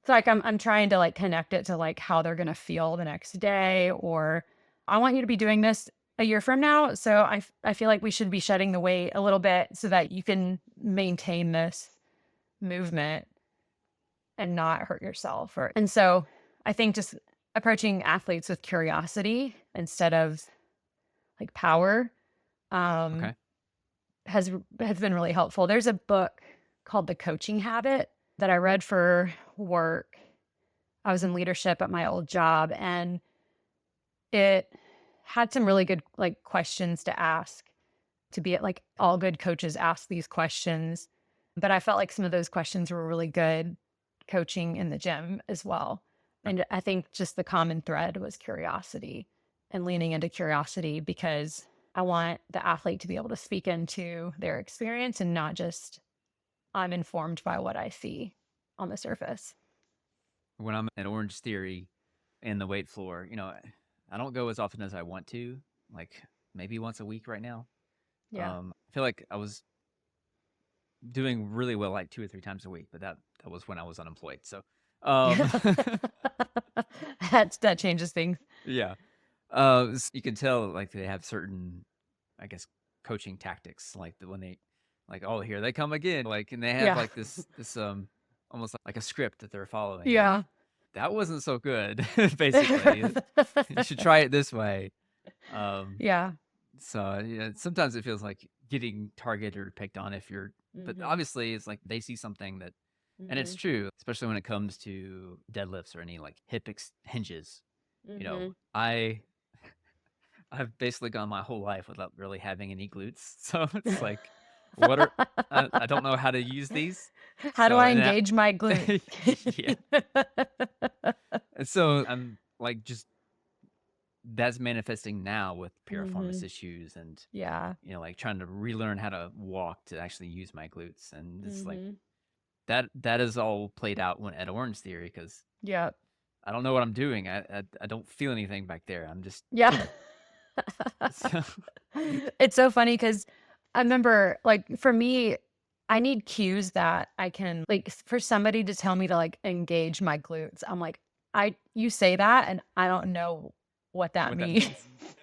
So like I'm trying to like connect it to like how they're gonna feel the next day, or I want you to be doing this a year from now. So I feel like we should be shedding the weight a little bit so that you can maintain this movement and not hurt yourself. And so I think just approaching athletes with curiosity instead of like power, um, Okay. has been really helpful. There's a book called The Coaching Habit that I read for work. I was in leadership at my old job, and it had some really good like questions to ask, to be like all good coaches ask these questions. But I felt like some of those questions were really good coaching in the gym as well. Okay. And I think just the common thread was curiosity, and leaning into curiosity, because I want the athlete to be able to speak into their experience and not just, I'm informed by what I see on the surface. When I'm at Orange Theory in the weight floor, I don't go as often as I want to, like maybe once a week right now. Yeah. I feel like I was doing really well like 2 or 3 times a week, but that was when I was unemployed. So, um, That changes things. yeah, you can tell like they have certain, I guess, coaching tactics, like when they, like, oh, here they come again, like, and they have Yeah. like this almost like a script that they're following. Like Yeah. that wasn't so good, basically. You should try it this way. Um, Yeah. so yeah, sometimes it feels like getting targeted or picked on if you're, but Mhm. obviously it's like they see something and it's Mhm. true, especially when it comes to deadlifts or any like hip hinges. You know, Mhm. I've basically gone my whole life without really having any glutes. So it's like, what are I don't know how to use these. How do So I and engage my glute? that yeah. And so I'm like just that's manifesting now with piriformis Mhm. issues and Yeah. like trying to relearn how to walk to actually use my glutes. And it's like Mhm. that is all played out when at Orange Theory because Yep. I don't know what I'm doing. I don't feel anything back there. I'm just Yeah. so It's so funny because I remember, like, for me, I need cues that I can, like, for somebody to tell me to like engage my glutes. I'm like, you say that, and I don't know what that what that means. means.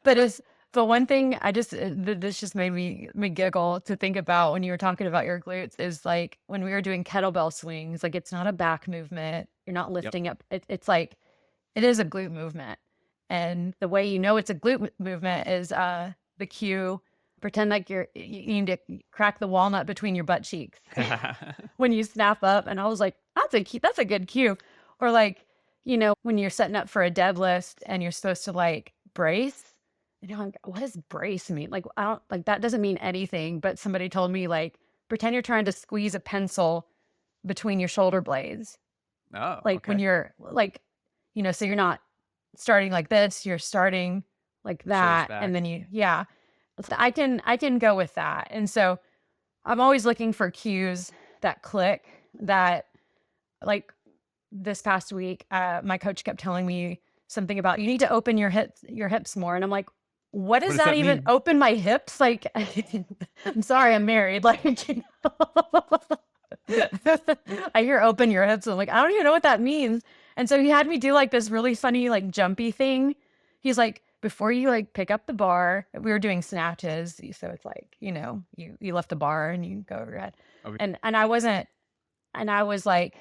But it's the one thing I just this just made me giggle to think about when you were talking about your glutes is like when we were doing kettlebell swings, like it's not a back movement. You're not Yep. lifting up. It's like it is a glute movement. And the way you know it's a glute movement is the cue. Pretend like you need to crack the walnut between your butt cheeks when you snap up. And I was like, that's a good cue. Or like, when you're setting up for a deadlift and you're supposed to like brace. And you're like, what does brace mean? Like, I don't like that doesn't mean anything. But somebody told me like pretend you're trying to squeeze a pencil between your shoulder blades. Oh, Like when okay. you're like, so you're not starting like this, you're starting like Shoulders that. And back. then yeah. I can go with that. And so I'm always looking for cues that click that like this past week, my coach kept telling me something about you need to open your hips more. And I'm like, what What does does that that even mean? open my hips? Like, I'm sorry, I'm married. Like, I hear open your hips. I'm like, I don't even know what that means. And so he had me do like this really funny, like jumpy thing. He's like, before you like pick up the bar, we were doing snatches. So it's like, you lift the bar and you go over your head. Oh, And I was like,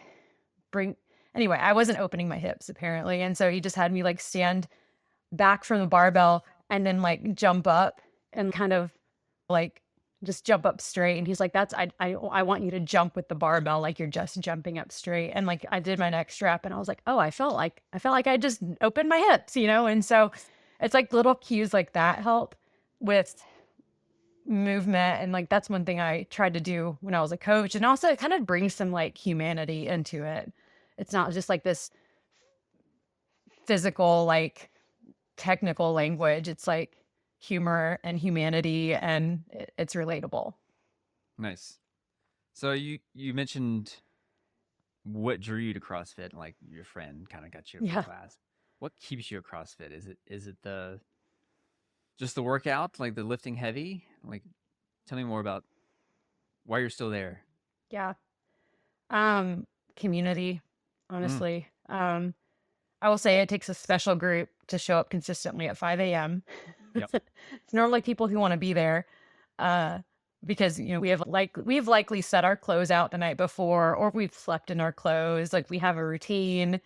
bring anyway, I wasn't opening my hips apparently. And so he just had me like stand back from the barbell and then like jump up and kind of like just jump up straight. And he's like, I want you to jump with the barbell like you're just jumping up straight. And like I did my next rep and I was like, oh, I felt like I just opened my hips. And so it's like little cues like that help with movement. And like that's one thing I tried to do when I was a coach. And also it kind of brings some like humanity into it. It's not just like this physical, like technical language. It's like humor and humanity and it's relatable. nice. So you mentioned what drew you to CrossFit, like your friend kind of got you for Yeah. class. What keeps you at CrossFit? Is it the just the workout, like the lifting heavy? Like tell me more about why you're still there. Yeah. Um, Community, Mm, honestly. I will say it takes a special group to show up consistently at 5 a.m. yep. It's normally people who want to be there. Uh, because we've likely set our clothes out the night before, or we've slept in our clothes. Like we have a routine.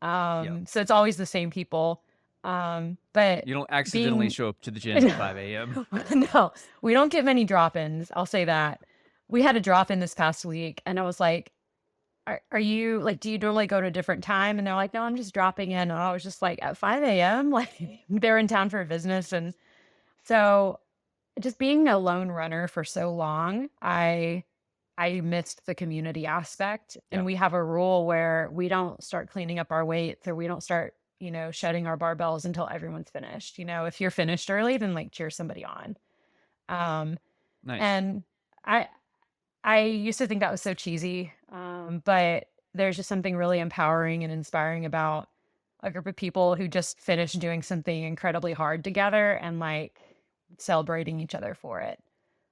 Yep. So it's always the same people. But You don't accidentally being show up to the gym at 5 a.m. no, we don't get many drop-ins. I'll say that. We had a drop-in this past week, and I was like, are you like, do you normally go to a different time? And they're like, no, I'm just dropping in. And I was just like, at 5 a.m., like they're in town for business. And so just being a lone runner for so long, I missed the community aspect. And Yep. we have a rule where we don't start cleaning up our weights or we don't start, shedding our barbells until everyone's finished. If you're finished early, then like cheer somebody on. Um, Nice. and I I used to think that was so cheesy, but there's just something really empowering and inspiring about a group of people who just finished doing something incredibly hard together and like celebrating each other for it.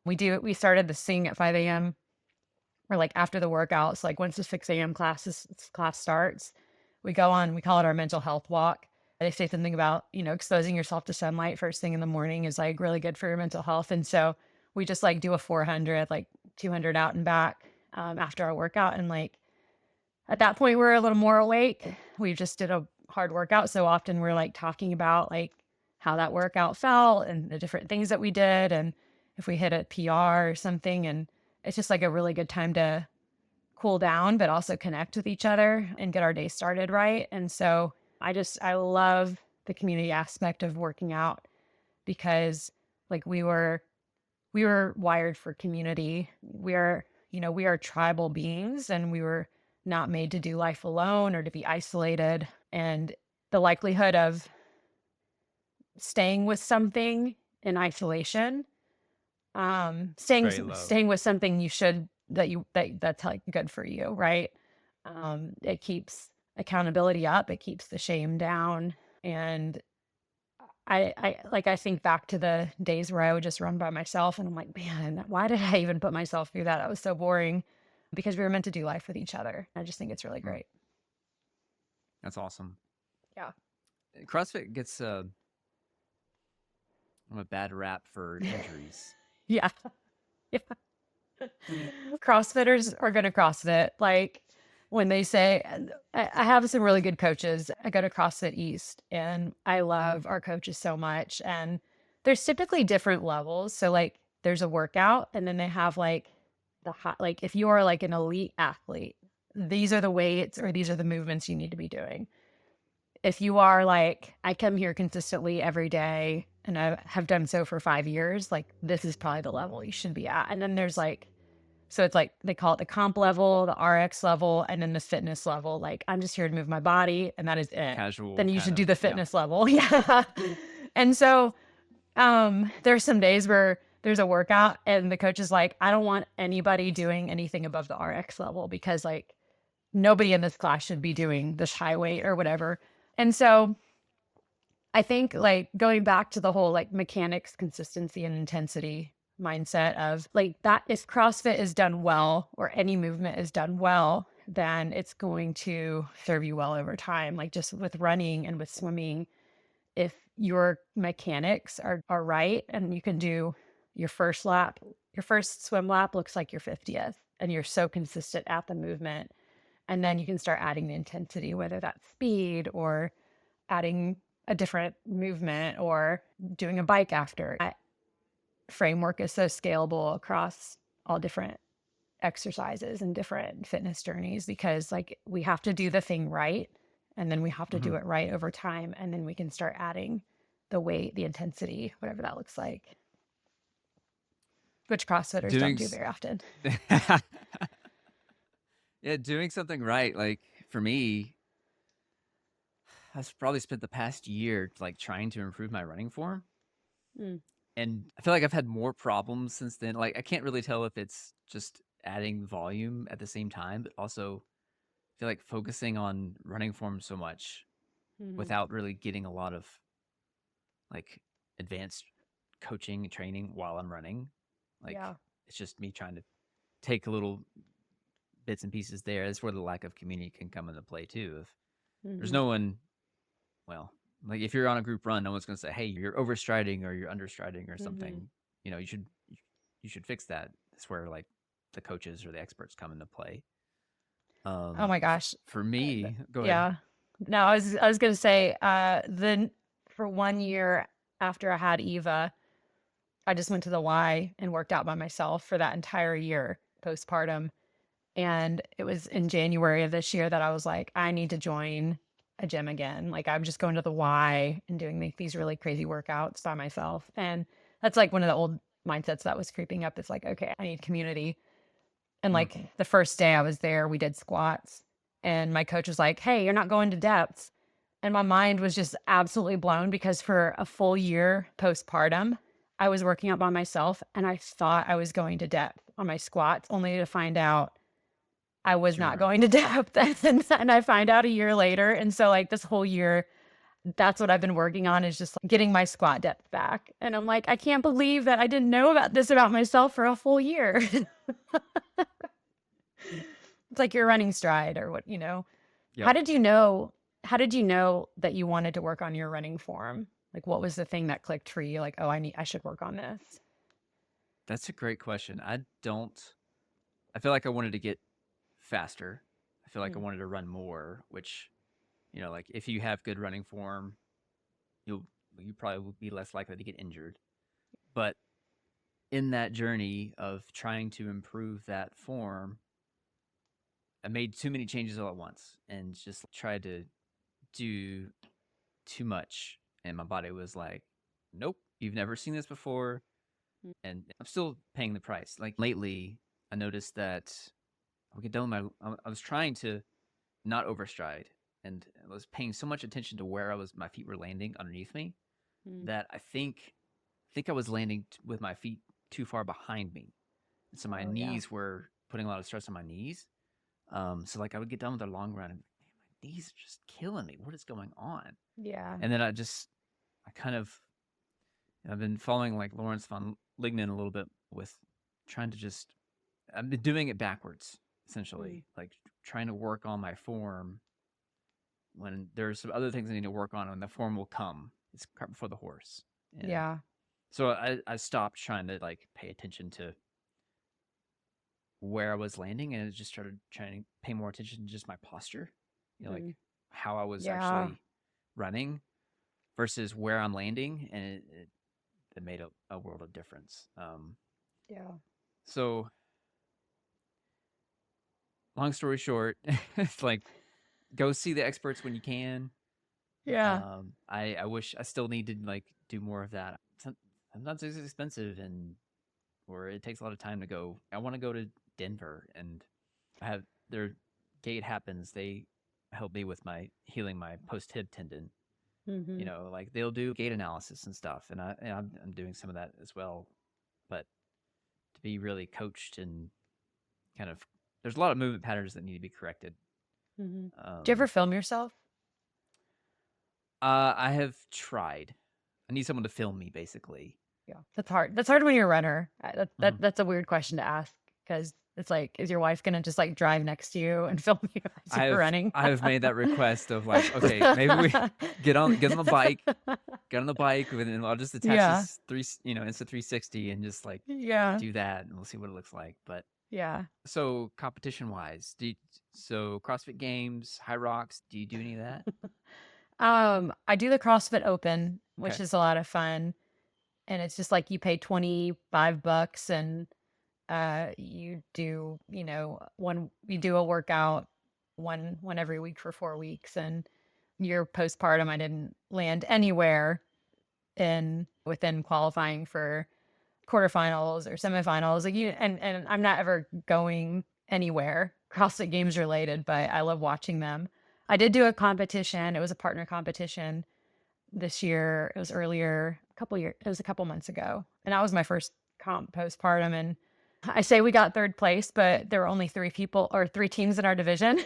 We started the sing at 5 a.m. or like after the workouts, like once the 6 a.m. class starts, we call it our mental health walk. They say something about, exposing yourself to sunlight first thing in the morning is like really good for your mental health. And so we just like do a 400, like 200 out and back after our workout. And like at that point, we're a little more awake. We just did a hard workout. So often we're like talking about like how that workout felt and the different things that we did. And if we hit a PR or something. And it's just like a really good time to cool down, but also connect with each other and get our day started right. And so I love the community aspect of working out because like we were wired for community. We are tribal beings and we were not made to do life alone or to be isolated. And the likelihood of staying with something in isolation, It's very low. staying with something you should that's like good for you, right? It keeps accountability up, it keeps the shame down. And I think back to the days where I would just run by myself and I'm like, man, why did I even put myself through that? That was so boring because we were meant to do life with each other. I just think it's really Mm, great. that's awesome. Yeah. CrossFit gets a bad rap for injuries. Yeah. Yeah. CrossFitters are going to CrossFit. Like when they say, I have some really good coaches. I go to CrossFit East and I love our coaches so much. And there's typically different levels. So, like, there's a workout and then they have like the hot, like, if you are like an elite athlete, these are the weights or these are the movements you need to be doing. If you are like, I come here consistently every day and I have done so for 5 years, like, this is probably the level you should be at. And then there's like, so it's like they call it the comp level, the RX level, and then the fitness level. Like, I'm just here to move my body and that is it. Casual Then you kind should do of, the yeah. fitness level. Yeah. And so there's some days where there's a workout and the coach is like, I don't want anybody doing anything above the RX level because like nobody in this class should be doing this high weight or whatever. And so I think like going back to the whole like mechanics, consistency, and intensity mindset of like that, if CrossFit is done well or any movement is done well, then it's going to serve you well over time. Like just with running and with swimming, if your mechanics are right and you can do your first lap, your first swim lap looks like your 50th, and you're so consistent at the movement. And then you can start adding the intensity, whether that's speed or adding a different movement or doing a bike after. That framework is so scalable across all different exercises and different fitness journeys because like we have to do the thing right and then we have to Hmm. do it right over time and then we can start adding the weight, the intensity, whatever that looks like, which CrossFitters don't Doing, do very often. yeah, doing something right. Like for me, I've probably spent the past year like trying to improve my running form. Mm. And I feel like I've had more problems since then. Like I can't really tell if it's just adding volume at the same time, but also I feel like focusing on running form so much Mm-hmm. without really getting a lot of like advanced coaching and training while I'm running. Like Yeah. it's just me trying to take a little bits and pieces there. That's where the lack of community can come into play too. If there's Mm-hmm. no one, well, like if you're on a group run, no one's going to say, "Hey, you're overstriding or you're understriding or Mm-hmm. something." You should fix that. That's where like the coaches or the experts come into play. Oh my gosh. For me, go ahead. Yeah. No, I was gonna say, then for 1 year after I had Eva, I just went to the Y and worked out by myself for that entire year postpartum. And it was in January of this year that I was like, I need to join a gym again. Like I'm just going to the Y and doing these really crazy workouts by myself. And that's like one of the old mindsets that was creeping up. It's like, okay, I need community. And Mm, like the first day I was there, we did squats. And my coach was like, hey, you're not going to depths. And my mind was just absolutely blown because for a full year postpartum, I was working out by myself and I thought I was going to depth on my squats, only to find out I was you not weren't. going to depth. And I find out a year later. And so, like, this whole year, that's what I've been working on is just like, getting my squat depth back. And I'm like, I can't believe that I didn't know about this about myself for a full year. It's like your running stride or what, you know. How Yep. did you know how did you know that you wanted to work on your running form? Like what was the thing that clicked for you? Like, oh, I should work on this. That's a great question. I feel like I wanted to get faster. I feel like I Mm. wanted to run more, which, like if you have good running form, you'll you probably will be less likely to get injured. But in that journey of trying to improve that form, I made too many changes all at once and just tried to do too much. And my body was like, nope, you've never seen this before. And I'm still paying the price. Like lately, I noticed that I would get done with I was trying to not overstride, and I was paying so much attention to where my feet were landing underneath me Mm. that I think I was landing with my feet too far behind me. And so my Oh yeah. knees were putting a lot of stress on my knees. So like I would get done with a long run and man, my knees are just killing me. What is going on? Yeah. And then I've been following like Lawrence von Lignan a little bit with trying to I've been doing it backwards, Mm. essentially, like trying to work on my form when there's some other things I need to work on, and the form will come. It's cart before the horse. And Yeah. so I stopped trying to like pay attention to where I was landing, and I just started trying to pay more attention to just my posture, like Mm. how I was Yeah. actually running versus where I'm landing, and it made a world of difference. Yeah. So long story short, it's like go see the experts when you can. Yeah. I wish I still need to like do more of that. Sometimes it's expensive and or it takes a lot of time to go. I want to go to Denver and I have their gait happens. They help me with my healing my post hip tendon. Mm-hmm. Like they'll do gait analysis and stuff, and I'm doing some of that as well. But to be really coached and kind of there's a lot of movement patterns that need to be corrected. Mm-hmm. Do you Um, ever film yourself? I have tried. I need someone to film me, basically. Yeah, that's hard. That's hard when you're a runner. Mhm. That's a weird question to ask because it's like, is your wife gonna just like drive next to you and film you as you're running? I have made that request of like, okay, maybe we get on the bike, get on the bike, and then I'll just attach Yeah, this Insta 360 and just like yeah, do that, and we'll see what it looks like. But yeah. so competition wise, so CrossFit Games, High Rocks, do you do any of that? I do the CrossFit Open, which Okay, is a lot of fun, and it's just like you pay $25 and you do, one you do a workout one every week for 4 weeks, and you're postpartum. I didn't land anywhere in within qualifying for quarterfinals or semifinals. Like and I'm not ever going anywhere CrossFit Games related, but I love watching them. I did do a competition. It was a partner competition this year. It was earlier, it was a couple months ago. And that was my first comp postpartum. And I say we got third place, but there were only three teams in our division.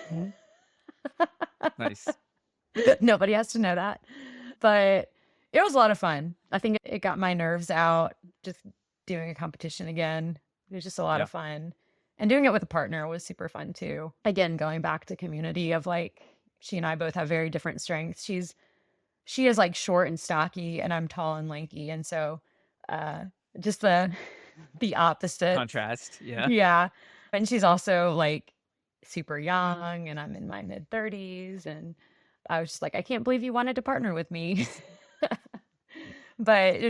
nice. Nobody has to know that. But it was a lot of fun. I think it got my nerves out just doing a competition again. It was just a lot Yeah, of fun. And doing it with a partner was super fun too. Again, going back to community of like, she and I both have very different strengths. She is like short and stocky, and I'm tall and lanky. And so uh just the opposites. contrast. Yeah, Yeah. And she's also like super young, and I'm in my mid 30s, and I was just like, I can't believe you wanted to partner with me. But it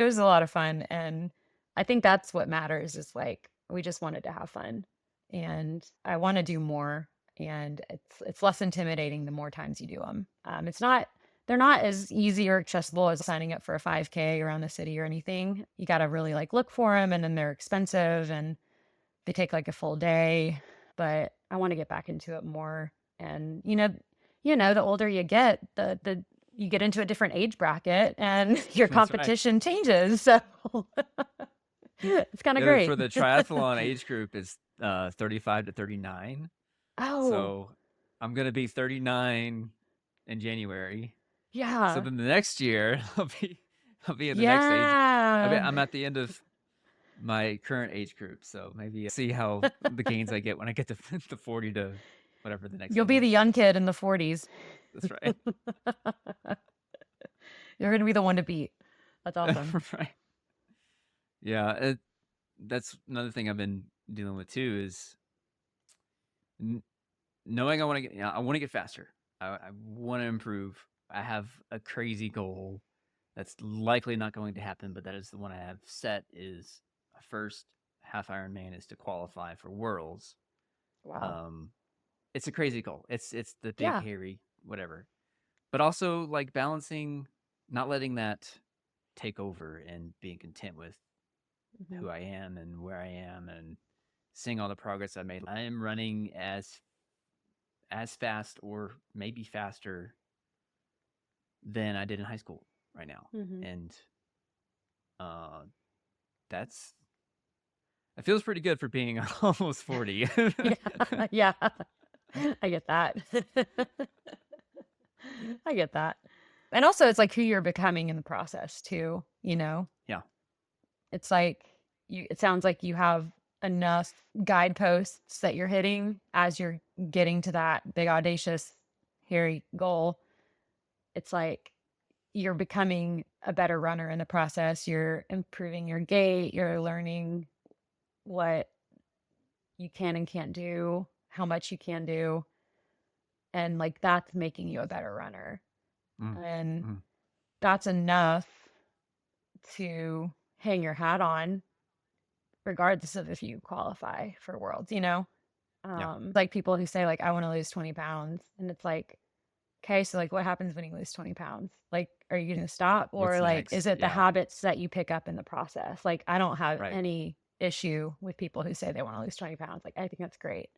was a lot of fun, and I think that's what matters is like we just wanted to have fun, and I want to do more, and it's less intimidating the more times you do them. It's not they're not as easy or accessible as signing up for a 5K around the city or anything. You got to really like look for them, and then they're expensive and they take like a full day, but I want to get back into it more. And the older you get, the you get into a different age bracket and your that's right. competition changes. So it's kind of Yeah, great. for the triathlon age group is 35 to 39. Oh, So I'm gonna be 39 in January. So yeah. then the next year I'll be in the next age. Yeah. I'm at the end of my current age group, so maybe see how the gains I get when I get to the 40 to whatever the next You'll one be the is. young kid in the 40s. That's right. You're going to be the one to beat. That's awesome. right. Yeah, that's another thing I've been dealing with too is n- knowing I want to get faster. I want to improve. I have a crazy goal that's likely not going to happen, but that is the one I have set is my first half Ironman is to qualify for Worlds. Wow. Um, it's a crazy goal. It's the big Yeah. hairy whatever. but also like balancing, not letting that take over and being content with Mhm. who I am and where I am and seeing all the progress I made. I am running as fast or maybe faster than I did in high school right now. Mhm. And uh that's it feels pretty good for being almost 40. Yeah. Yeah. I get that. I get that. And also it's like who you're becoming in the process too, you know? Yeah. It's like it sounds like you have enough guideposts that you're hitting as you're getting to that big audacious hairy goal. It's like you're becoming a better runner in the process. You're improving your gait, you're learning what you can and can't do, how much you can do, and like that's making you a better runner. Mm, And mm, that's enough to hang your hat on regardless of if you qualify for worlds, you know? yeah. Like people who say like I want to lose 20 pounds and it's like, okay, so like what happens when you lose 20 pounds? Like are you going to stop What's or like is next? it the Yeah. habits that you pick up in the process? Like I don't have Right. any issue with people who say they want to lose 20 pounds. Like I think that's great.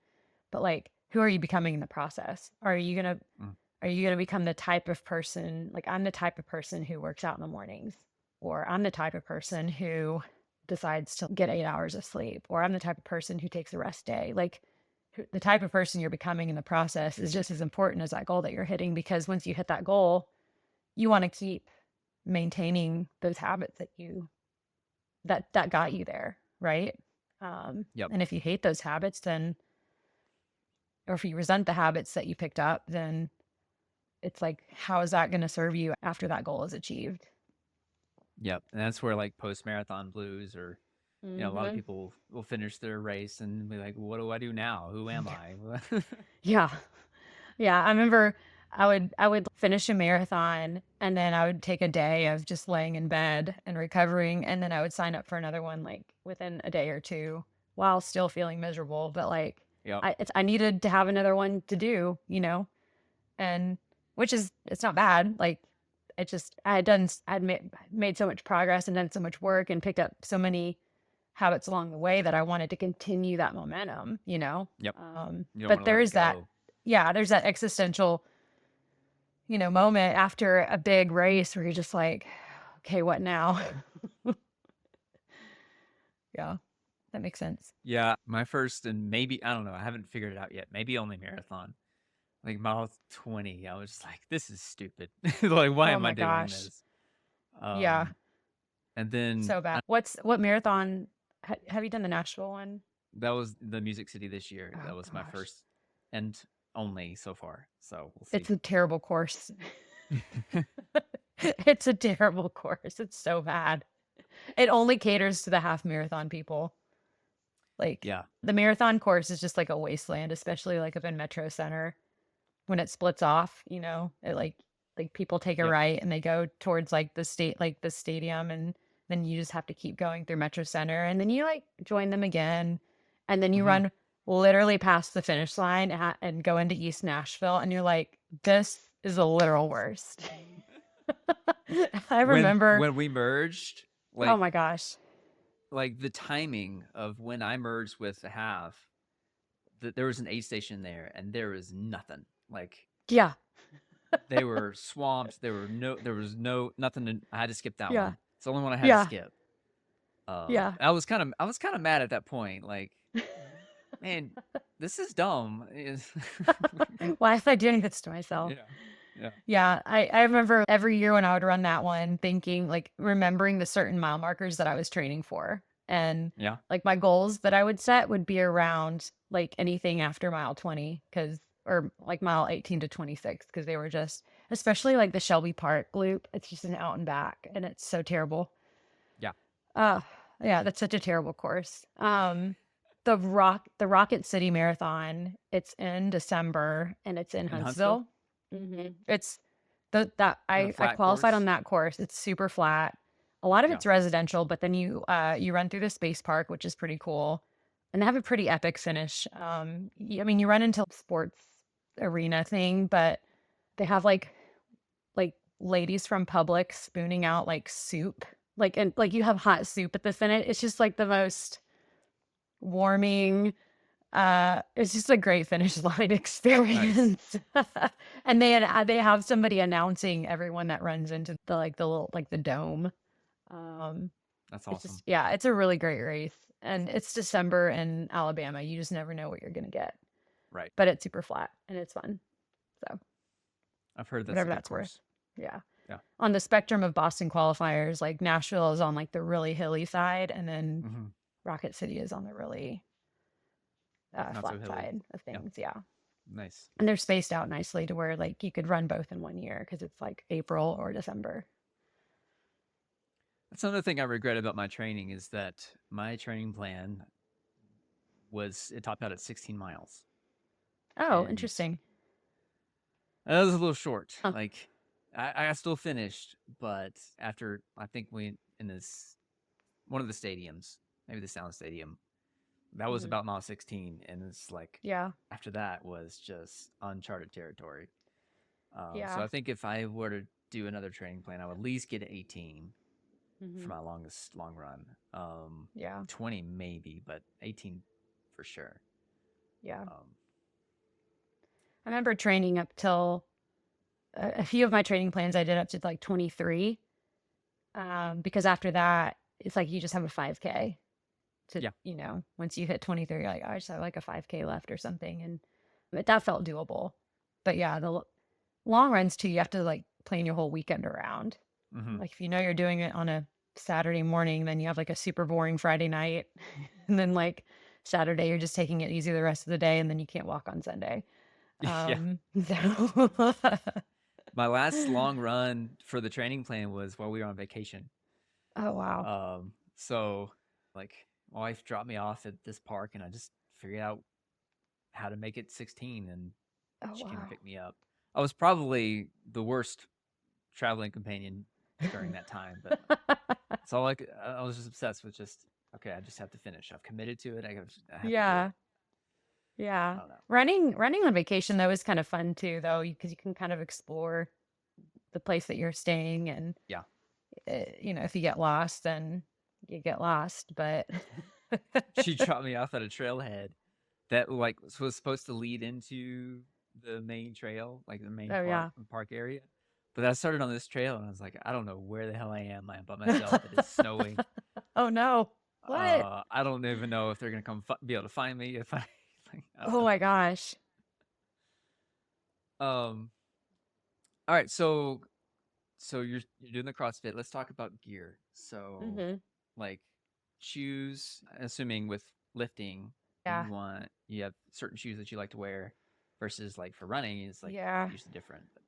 But like who are you becoming in the process? Mm, Are you going to become the type of person, like I'm the type of person who works out in the mornings, or I'm the type of person who decides to get 8 hours of sleep, or I'm the type of person who takes a rest day. Like the type of person you're becoming in the process is just as important as that goal that you're hitting because once you hit that goal, you want to keep maintaining those habits that got you there, right? yep. And if you hate those habits, then or if you resent the habits that you picked up, then it's like, how is that going to serve you after that goal is achieved? Yep. And that's where like post marathon blues or a lot of Hmm. people will finish their race and be like, what do I do now? Who am I? Yeah. Yeah. I remember I would finish a marathon and then I would take a day of just laying in bed and recovering. And then I would sign up for another one like within a day or two while still feeling miserable. But like Yep. I needed to have another one to do, you know, and which is it's not bad. Like it just I had made so much progress and done so much work and picked up so many habits along the way that I wanted to continue that momentum, you know. Yep. You don't want But to let there it is that, go. yeah, there's that existential, moment after a big race where you're just like, okay, what now? Yeah, that makes sense. Yeah. My first and maybe, I don't know, I haven't figured it out yet. Maybe only marathon. Like mile 20, I was just like, this is stupid. Like, why Oh am I my doing gosh. this? Yeah, And then so bad. What marathon? Have you done the Nashville one? that was the Music City this year. Oh That was my gosh. first and only so far. So we'll see. It's a terrible course. It's a terrible course. It's so bad. It only caters to the half marathon people. Like Yeah. the marathon course is just like a wasteland, especially like up in Metro Center when it splits off, it like people take a Yep. right and they go towards like the stadium and then you just have to keep going through Metro Center and then you like join them again and then you Hmm. run literally past the finish line and go into East Nashville and you're like, this is the literal worst. I remember, When we merged, oh like my gosh. like the timing of when I merged with the half, there was an aid station there, and there was nothing. Like Yeah. they were swamped. There was no nothing. I had to skip that Yeah. one. It's the only one I had to Yeah. skip. Yeah. I was kind of mad at that point. Like, man, this is dumb. Why am I doing this to myself? Yeah, yeah, Yeah, I remember every year when I would run that one thinking like remembering the certain mile markers that I was training for. And yeah. like my goals that I would set would be around like anything after mile 20 cuz or like mile 18 to 26 because they were just especially like the Shelby Park loop. It's just an out and back and it's so terrible. Yeah. Uh yeah, that's such a terrible course. The Rocket City Marathon, it's in December and it's in In Huntsville, Huntsville. It's the that is it a I flat qualified on course? that course. It's super flat. A lot of Yeah. it's residential, but then you run through the space park, which is pretty cool. And they have a pretty epic finish. I mean, you run into sports arena thing, but they have like ladies from Publix spooning out like soup, like, and like you have hot soup at the finish. It's just like the most warming. It's just a great finish line Nice. experience. And they have somebody announcing everyone that runs into the like the little like the dome. Um, That's it's awesome. just yeah, it's a really great race, and it's December in Alabama. You just never know what you're gonna get, Right. but it's super flat and it's fun. So I've heard that's a whatever good that's worth. course. Yeah. Yeah. On the spectrum of Boston qualifiers, like Nashville is on like the really hilly side, and then Hmm. Rocket City is on the really Not so flat hilly. side of Yeah. things. Yeah. Nice. And they're spaced out nicely to where like you could run both in one year because it's like April or December. That's another thing I regret about my training is that my training plan it topped out at 16 miles. Oh, And interesting. that was a little short. Huh. Like I still finished, but after I think we in this one of the stadiums, maybe the Sound Stadium, that was Hmm. about mile 16, and it's like Yeah. after that was just uncharted territory. So Yeah. I think if I were to do another training plan, I would at least get 18 for Hmm. my long run. Yeah. 20 maybe, but 18 for sure. Yeah. Um, I remember training up till a few of my training plans I did up to like 23. Because after that, it's like you just have a 5K to, yeah, once you hit 23, you're like, oh, I just have like a 5K left or something. And that felt doable. But yeah, long runs too, you have to like plan your whole weekend around. hmm Like if you know you're doing it on a Saturday morning, then you have like a super boring Friday night. And then like Saturday, you're just taking it easy the rest of the day. And then you can't walk on Sunday. yeah. So My last long run for the training plan was while we were on vacation. oh, wow. So like my wife dropped me off at this park, and I just figured out how to make it 16, and Oh, she came to wow. pick me up. I was probably the worst traveling companion during that time, but so like I was just obsessed with just okay, I just have to finish. I've committed to it. I have to do it. Yeah. Yeah. I don't know. Running on vacation though is kind of fun too, though, because you can kind of explore the place that you're staying, and Yeah. if you get lost, then you get lost. But She dropped me off at a trailhead that like was supposed to lead into the main trail, like the main oh yeah. park area. But I started on this trail, and I was like, I don't know where the hell I am. I am by myself. It is snowing. Oh no. What? I don't even know if they're gonna be able to find me if I like, I don't Oh know. my gosh. Um. All right. So you're doing the CrossFit. Let's talk about gear. So Hmm. like shoes. Assuming with lifting, Yeah. you have certain shoes that you like to wear, versus like for running is like Yeah. usually different. But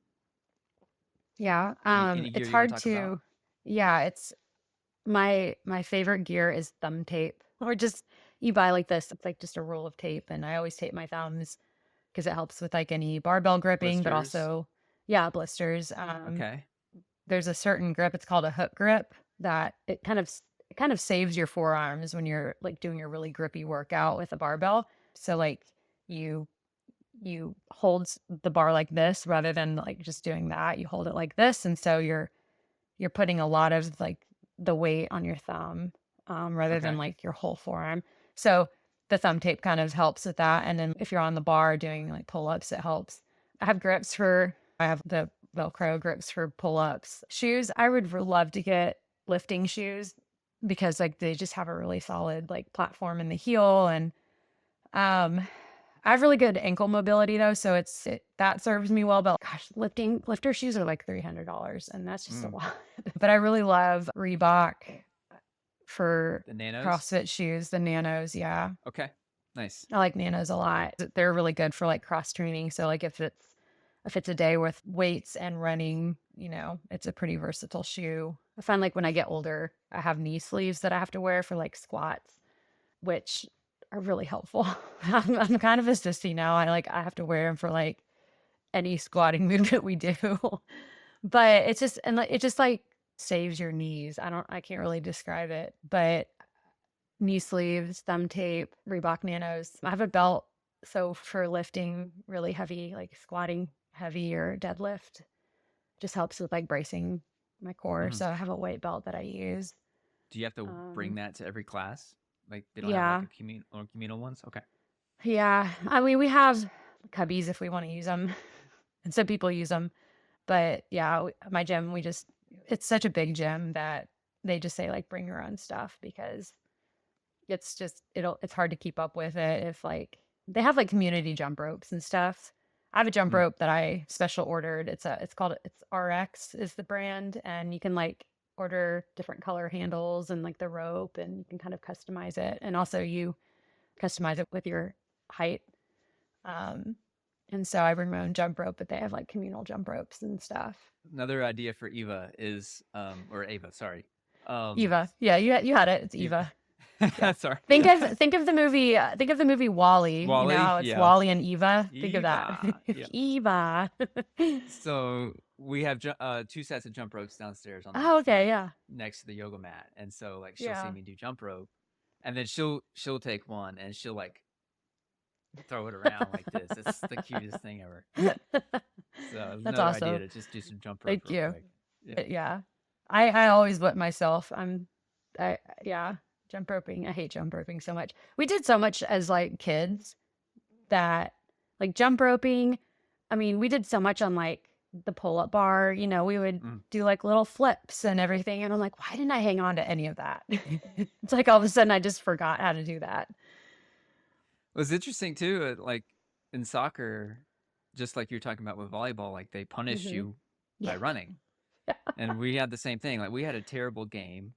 Yeah. any gear It's you want to hard talk about? to. Yeah. It's my favorite gear is thumb tape, or just you buy like this. It's like just a roll of tape, and I always tape my thumbs because it helps with like any barbell gripping, but Blisters. also yeah, blisters. Okay. There's a certain grip. It's called a hook grip that it kind of saves your forearms when you're like doing a really grippy workout with a barbell. So like you you hold the bar like this rather than like just doing that. You hold it like this, and so you're putting a lot of like the weight on your thumb, rather than Okay. like your whole forearm. So the thumb tape kind of helps with that. And then if you're on the bar doing like pull ups, it helps. I have the Velcro grips for pull ups. Shoes, I would love to get lifting shoes because like they just have a really solid like platform in the heel. And um, I have really good ankle mobility though, so that serves me well. But gosh, lifter shoes are like $300, and that's just a Mm. lot. But I really love Reebok for The nanos. CrossFit shoes, the Nanos. Yeah, Okay. Nice. I like Nanos a lot. They're really good for like cross training. So like if it's a day with weights and running, it's a pretty versatile shoe. I find like when I get older, I have knee sleeves that I have to wear for like squats, which are really helpful. I'm kind of a sissy now. I have to wear them for like any squatting movement we do. But it's just and like it just like saves your knees. I can't really describe it, but knee sleeves, thumb tape, Reebok Nanos. I have a belt, so for lifting really heavy, like squatting heavy or deadlift, just helps with like bracing my core. Mhm. So I have a weight belt that I use. Do you have to bring Um, that to every class? Like they don't have like yeah, a communal ones? Okay. yeah. I mean, we have cubbies if we want to use them, and some people use them. But yeah, my gym, it's such a big gym that they just say like bring your own stuff because it's hard to keep up with it if like they have like community jump ropes and stuff. I have a jump Mm. rope that I special ordered. It's RX is the brand, and you can like order different color handles and like the rope, and you can kind of customize it. And also you customize it with your height. Um, and so I bring my own jump rope, but they have like communal jump ropes and stuff. Another idea for Eva is, or Ava, sorry. Um, Eva, yeah, you had it. It's Eva. Eva. Yeah. Sorry. Think of the movie Wally. You know Wally, how it's yeah. Wally and Eva? Think of that. Eva. Yeah. Eva. So we have two sets of jump ropes downstairs on Oh, okay, like yeah. next to the yoga mat, and so like she'll see Yeah. me do jump rope, and then she'll take one and she'll like throw it around like this. It's the cutest thing ever. So it's That's another idea awesome. to just do some jump rope Thank real you. quick. Yeah. Yeah. I always whip myself. Yeah, jump roping. I hate jump roping so much. We did so much as like kids that like jump roping. I mean, we did so much on like the pull-up bar, we would Mm. do like little flips and everything. And I'm like, why didn't I hang on to any of that? It's like all of a sudden I just forgot how to do that. It was interesting too, like in soccer, just like you're talking about with volleyball, like they punish Hmm. you Yeah. by running. And we had the same thing. Like we had a terrible game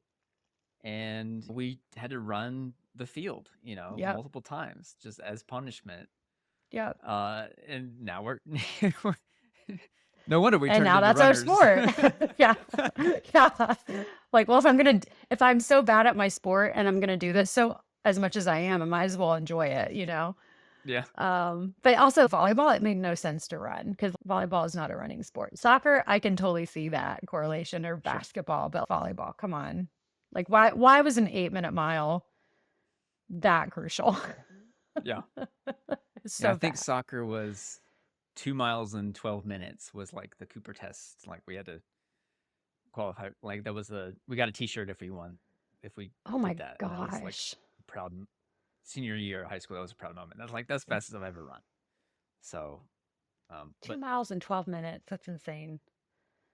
and we had to run the field, Yep. multiple times just as punishment. Yep. And now we're no wonder we And turned now into that's our runners. sport. Yeah. Yeah. Like, well, if I'm so bad at my sport and I'm going to do this so as much as I am, I might as well enjoy it. Yeah, But also volleyball, it made no sense to run because volleyball is not a running sport. Soccer, I can totally see that correlation, or sure. basketball, but volleyball, come on. Like why was an 8-minute mile that crucial? Yeah. It's Yeah, I so think bad. soccer was 2 miles in 12 minutes was like the Cooper test. Like we had to qualify. Like we got a t-shirt if we won, if we Oh did my that. And that was like gosh. proud senior year of high school. That was a proud moment. That's the fastest I've ever run. So, Two but miles in 12 minutes. That's insane.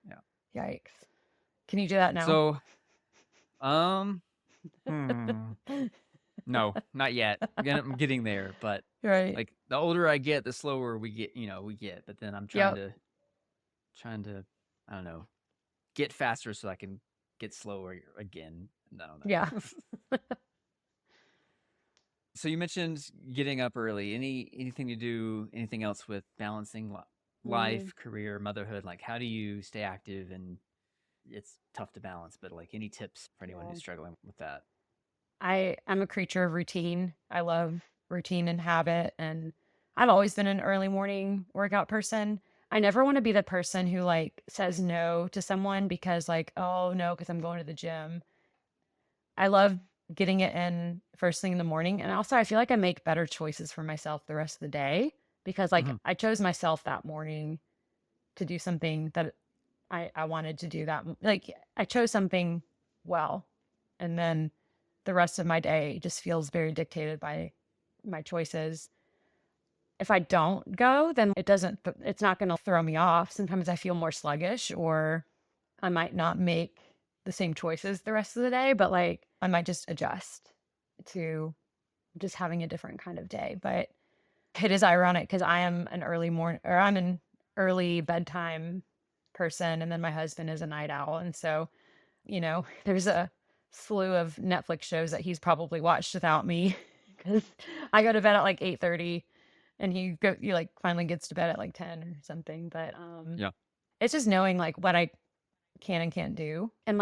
yeah. Yikes. Can you do that now? So, um, hmm, no, not yet. I'm getting there, but Right. like the older I get, the slower we get. But then I'm Yep. trying to, I don't know, get faster so I can get slower again. I don't Yeah. know. So you mentioned getting up early. Anything to do? Anything else with balancing Mm, life, career, motherhood? Like, how do you stay active? And it's tough to balance, but like, any tips for anyone yeah. who's struggling with that? I'm a creature of routine. I love routine and habit, and I've always been an early morning workout person. I never want to be the person who like says no to someone because like, oh no, because I'm going to the gym. I love getting it in first thing in the morning. And also I feel like I make better choices for myself the rest of the day because like Hmm. I chose myself that morning to do something that I wanted to do like I chose something well. And then the rest of my day just feels very dictated by my choices. If I don't go, then it's not going to throw me off. Sometimes I feel more sluggish, or I might not make the same choices the rest of the day, but like I might just adjust to just having a different kind of day. But it is ironic because I'm an early bedtime person, and then my husband is a night owl. And so, there's a slew of Netflix shows that he's probably watched without me because I go to bed at like 8:30 and he like finally gets to bed at like 10 or something. But Yeah. it's just knowing like what I can and can't do, and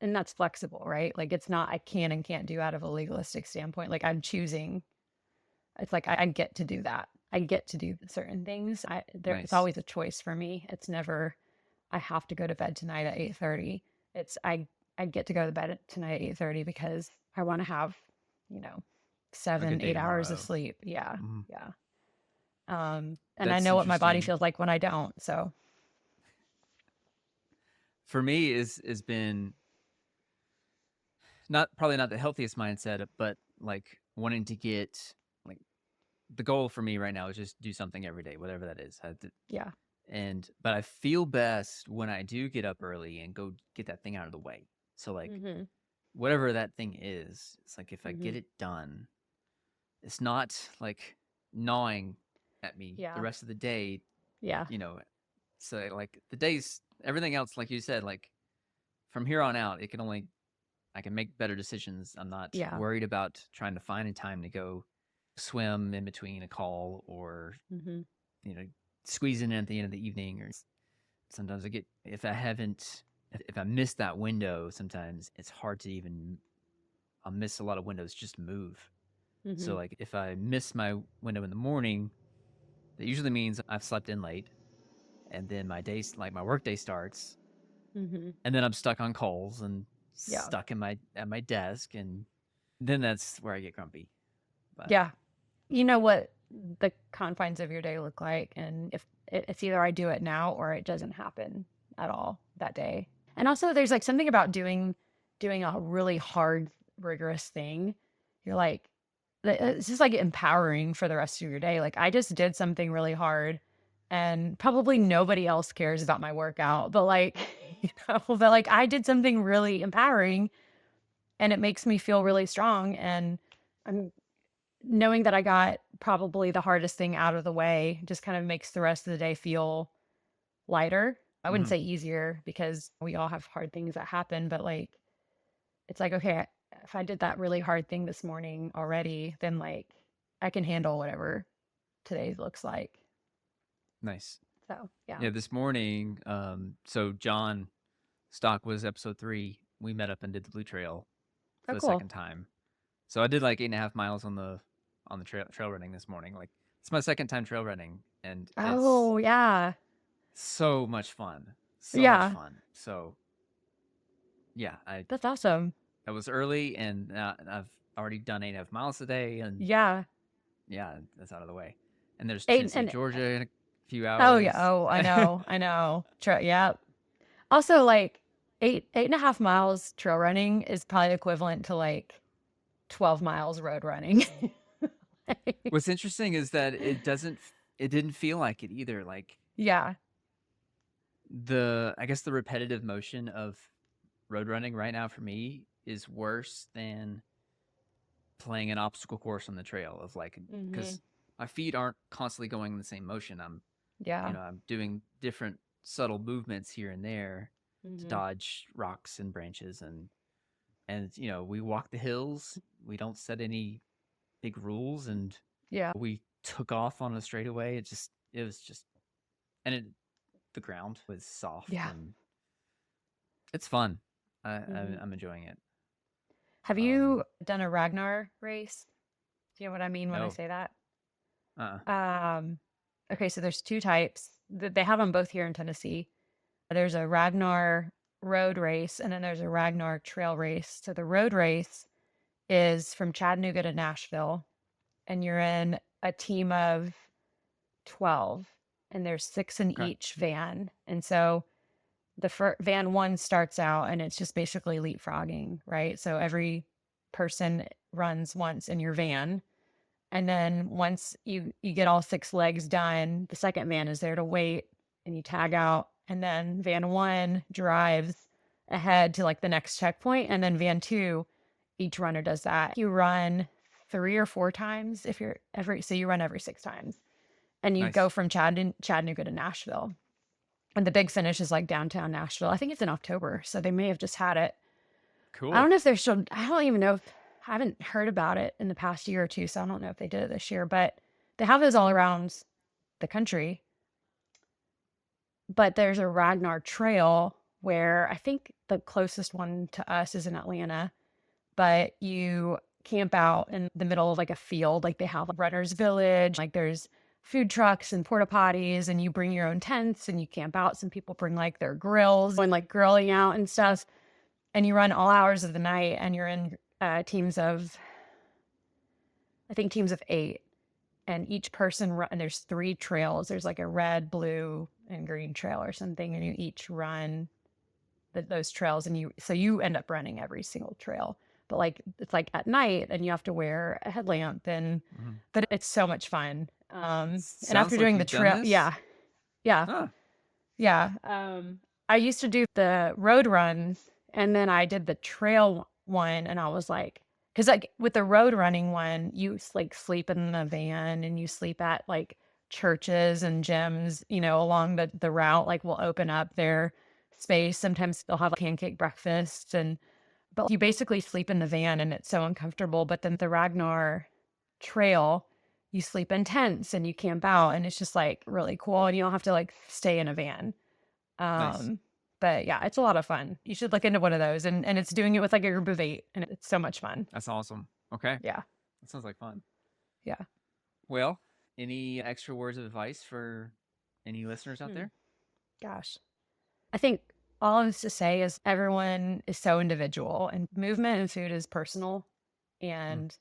that's flexible, right? Like it's not I can and can't do out of a legalistic standpoint. Like I'm choosing. It's like I get to do that. I get to do certain things. It's Nice. always a choice for me. It's never I have to go to bed tonight at 8:30. It's I get to go to bed tonight at 8:30 because I want to have, you know, A good seven, day 8 hours of tomorrow. sleep. Yeah. Mhm. Yeah. And I That's know what my body interesting. feels like when I don't. So for me has been probably not the healthiest mindset, but like wanting to get like the goal for me right now is just do something every day, whatever that is. Yeah. But I feel best when I do get up early and go get that thing out of the way. So like Mhm. whatever that thing is, it's like if I get Mhm. it done, it's not like gnawing at me the Yeah. rest of the day, Yeah. you know. So like the days, everything else, like you said, like from here on out, I can make better decisions. I'm not Yeah. worried about trying to find a time to go swim in between a call or, Mhm. you know, squeezing in at the end of the evening. Or sometimes if I miss that window, sometimes it's hard to even, I'll miss a lot of windows just to move. So Mhm. like if I miss my window in the morning, that usually means I've slept in late, and then like my work day starts, Mhm. and then I'm stuck on calls and Yeah. stuck at my desk, and then that's where I get grumpy. But Yeah. You know what the confines of your day look like, and if it's either I do it now or it doesn't happen at all that day. And also there's like something about doing a really hard rigorous thing. You're like it's just like empowering for the rest of your day. Like I just did something really hard and probably nobody else cares about my workout, but like but like I did something really empowering and it makes me feel really strong, and I'm knowing that I got probably the hardest thing out of the way just kind of makes the rest of the day feel lighter. I wouldn't mhm, say easier because we all have hard things that happen, but like it's like, okay, if I did that really hard thing this morning already, then like I can handle whatever today looks like. nice. So, yeah. Yeah, this morning, so John Stock was episode 3. We met up and did the Blue Trail for Oh, the cool. second time. So I did like 8.5 miles on the trail running this morning. Like it's my second time trail running, and it's Oh, yeah. so much fun, so much Yeah. fun. So yeah, That's awesome. I was early, and I've already done 8.5 miles today, and Yeah. yeah, that's out of the way. And there's Eight Tennessee, and Georgia in a few oh yeah. hours. Oh, I know. I know. Yeah. Also, like 8.5 miles trail running is probably equivalent to like 12 miles road running. Like, What's interesting is that it didn't feel like it either. Like yeah. I guess the repetitive motion of road running right now for me is worse than playing an obstacle course on the trail of like, Hmm. because my feet aren't constantly going in the same motion. Yeah. I'm doing different subtle movements here and there to Hmm. dodge rocks and branches, and we walk the hills. We don't set any big rules, and Yeah. we took off on a straightaway. It was just, and the ground was soft, Yeah. and it's fun. Hmm. I'm enjoying it. Have Um, you done a Ragnar race? Do you know what I mean when I no, say that? uh, Um, okay, so there's two types. They have them both here in Tennessee. There's a Ragnar road race and then there's a Ragnar trail race. So the road race is from Chattanooga to Nashville, and you're in a team of 12, and there's 6 in okay, each van. And so the van one starts out and it's just basically leapfrogging, right? So every person runs once in your van, and then once you get all 6 legs done, the second van is there to wait and you tag out, and then van 1 drives ahead to like the next checkpoint, and then van 2, each runner does that. You run 3 or 4 times if you're every so you run every 6 times, and you go nice, from Chattanooga to Nashville. And the big finish is like downtown Nashville. I think it's in October, so they may have just had it. I don't cool. know if they're still, I don't even know if, I haven't heard about it in the past year or two, so I don't know if they did it this year, but they have those all around the country. But there's a Ragnar Trail where I think the closest one to us is in Atlanta, but you camp out in the middle of like a field. Like they have a runner's village, like there's food trucks and porta potties, and you bring your own tents and you camp out. Some people bring like their grills and like grilling out and stuff. And you run all hours of the night, and you're in teams of, I think, teams of 8. And each person run, and there's 3 trails. There's like a red, blue, and green trail or something, and you each run those trails, and you end up running every single trail. But like it's like at night, and you have to wear a headlamp, and Mhm. but it's so much fun. And after Sounds like doing the you've done trail, this? yeah, yeah, Huh. yeah. I used to do the road runs, and then I did the trail one, and I was like, because like with the road running one, you like sleep in the van, and you sleep at like churches and gyms, along the route. Like will open up their space. Sometimes they'll have like pancake breakfast, but you basically sleep in the van, and it's so uncomfortable. But then the Ragnar trail, you sleep in tents and you camp out, and it's just like really cool, and you don't have to like stay in a van. Nice. Um, but yeah, it's a lot of fun. You should look into one of those, and it's doing it with like a group of 8, and it's so much fun. That's awesome. Okay. Yeah. That sounds like fun. Yeah. Well, any extra words of advice for any listeners out Hmm. there? Gosh. I think all I was to say is everyone is so individual, and movement and food is personal, Mm, and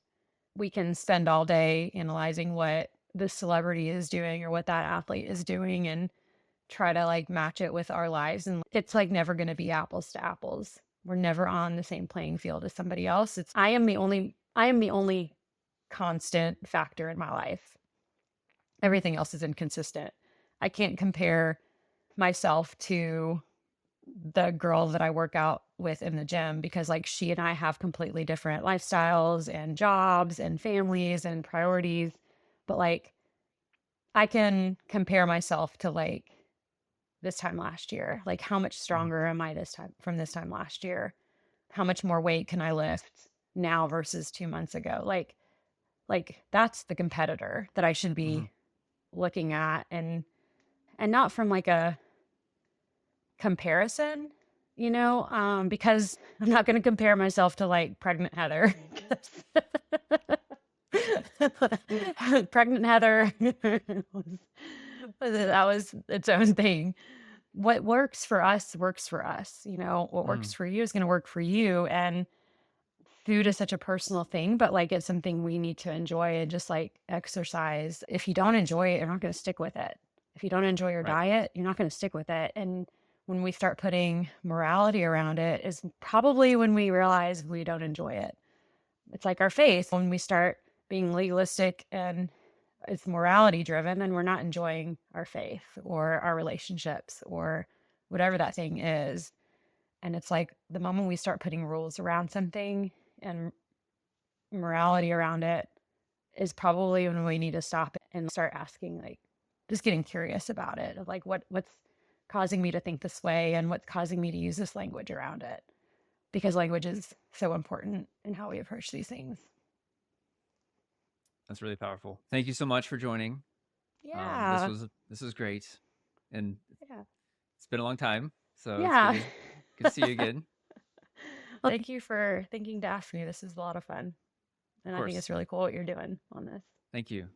we can spend all day analyzing what this celebrity is doing or what that athlete is doing, and try to like match it with our lives, and it's like never going to be apples to apples. We're never on the same playing field as somebody else. It's I am the only constant factor in my life. Everything else is inconsistent. I can't compare myself to the girl that I work out with in the gym, because like she and I have completely different lifestyles and jobs and families and priorities. But like I can compare myself to like this time last year. Like, how much mm, stronger am I this time from this time last year? How much more weight can I lift now versus 2 months ago? Like that's the competitor that I should mhm. be looking at, and not from like a comparison, because I'm not going to compare myself to like pregnant Heather. Pregnant Heather that was its own thing. What works for us works for us. What works Mm, for you is going to work for you. And food is such a personal thing, but like it's something we need to enjoy, and just like exercise. If you don't enjoy it, you're not going to stick with it. If you don't enjoy your right. diet, you're not going to stick with it. And when we start putting morality around it is probably when we realize we don't enjoy it. It's like our faith. When we start being legalistic and it's morality driven, then we're not enjoying our faith or our relationships or whatever that thing is. And it's like the moment we start putting rules around something and morality around it is probably when we need to stop and start asking, like, just getting curious about it, of like what's causing me to think this way, and what's causing me to use this language around it, because language is so important in how we approach these things. That's really powerful. Thank you so much for joining. This Yeah. was great, and Yeah. it's been a long time, so it's Yeah. good to see you again. Well, thank you for thinking to ask me. This is a lot of fun. Of And I think course. it's really cool what you're doing on this. Thank you.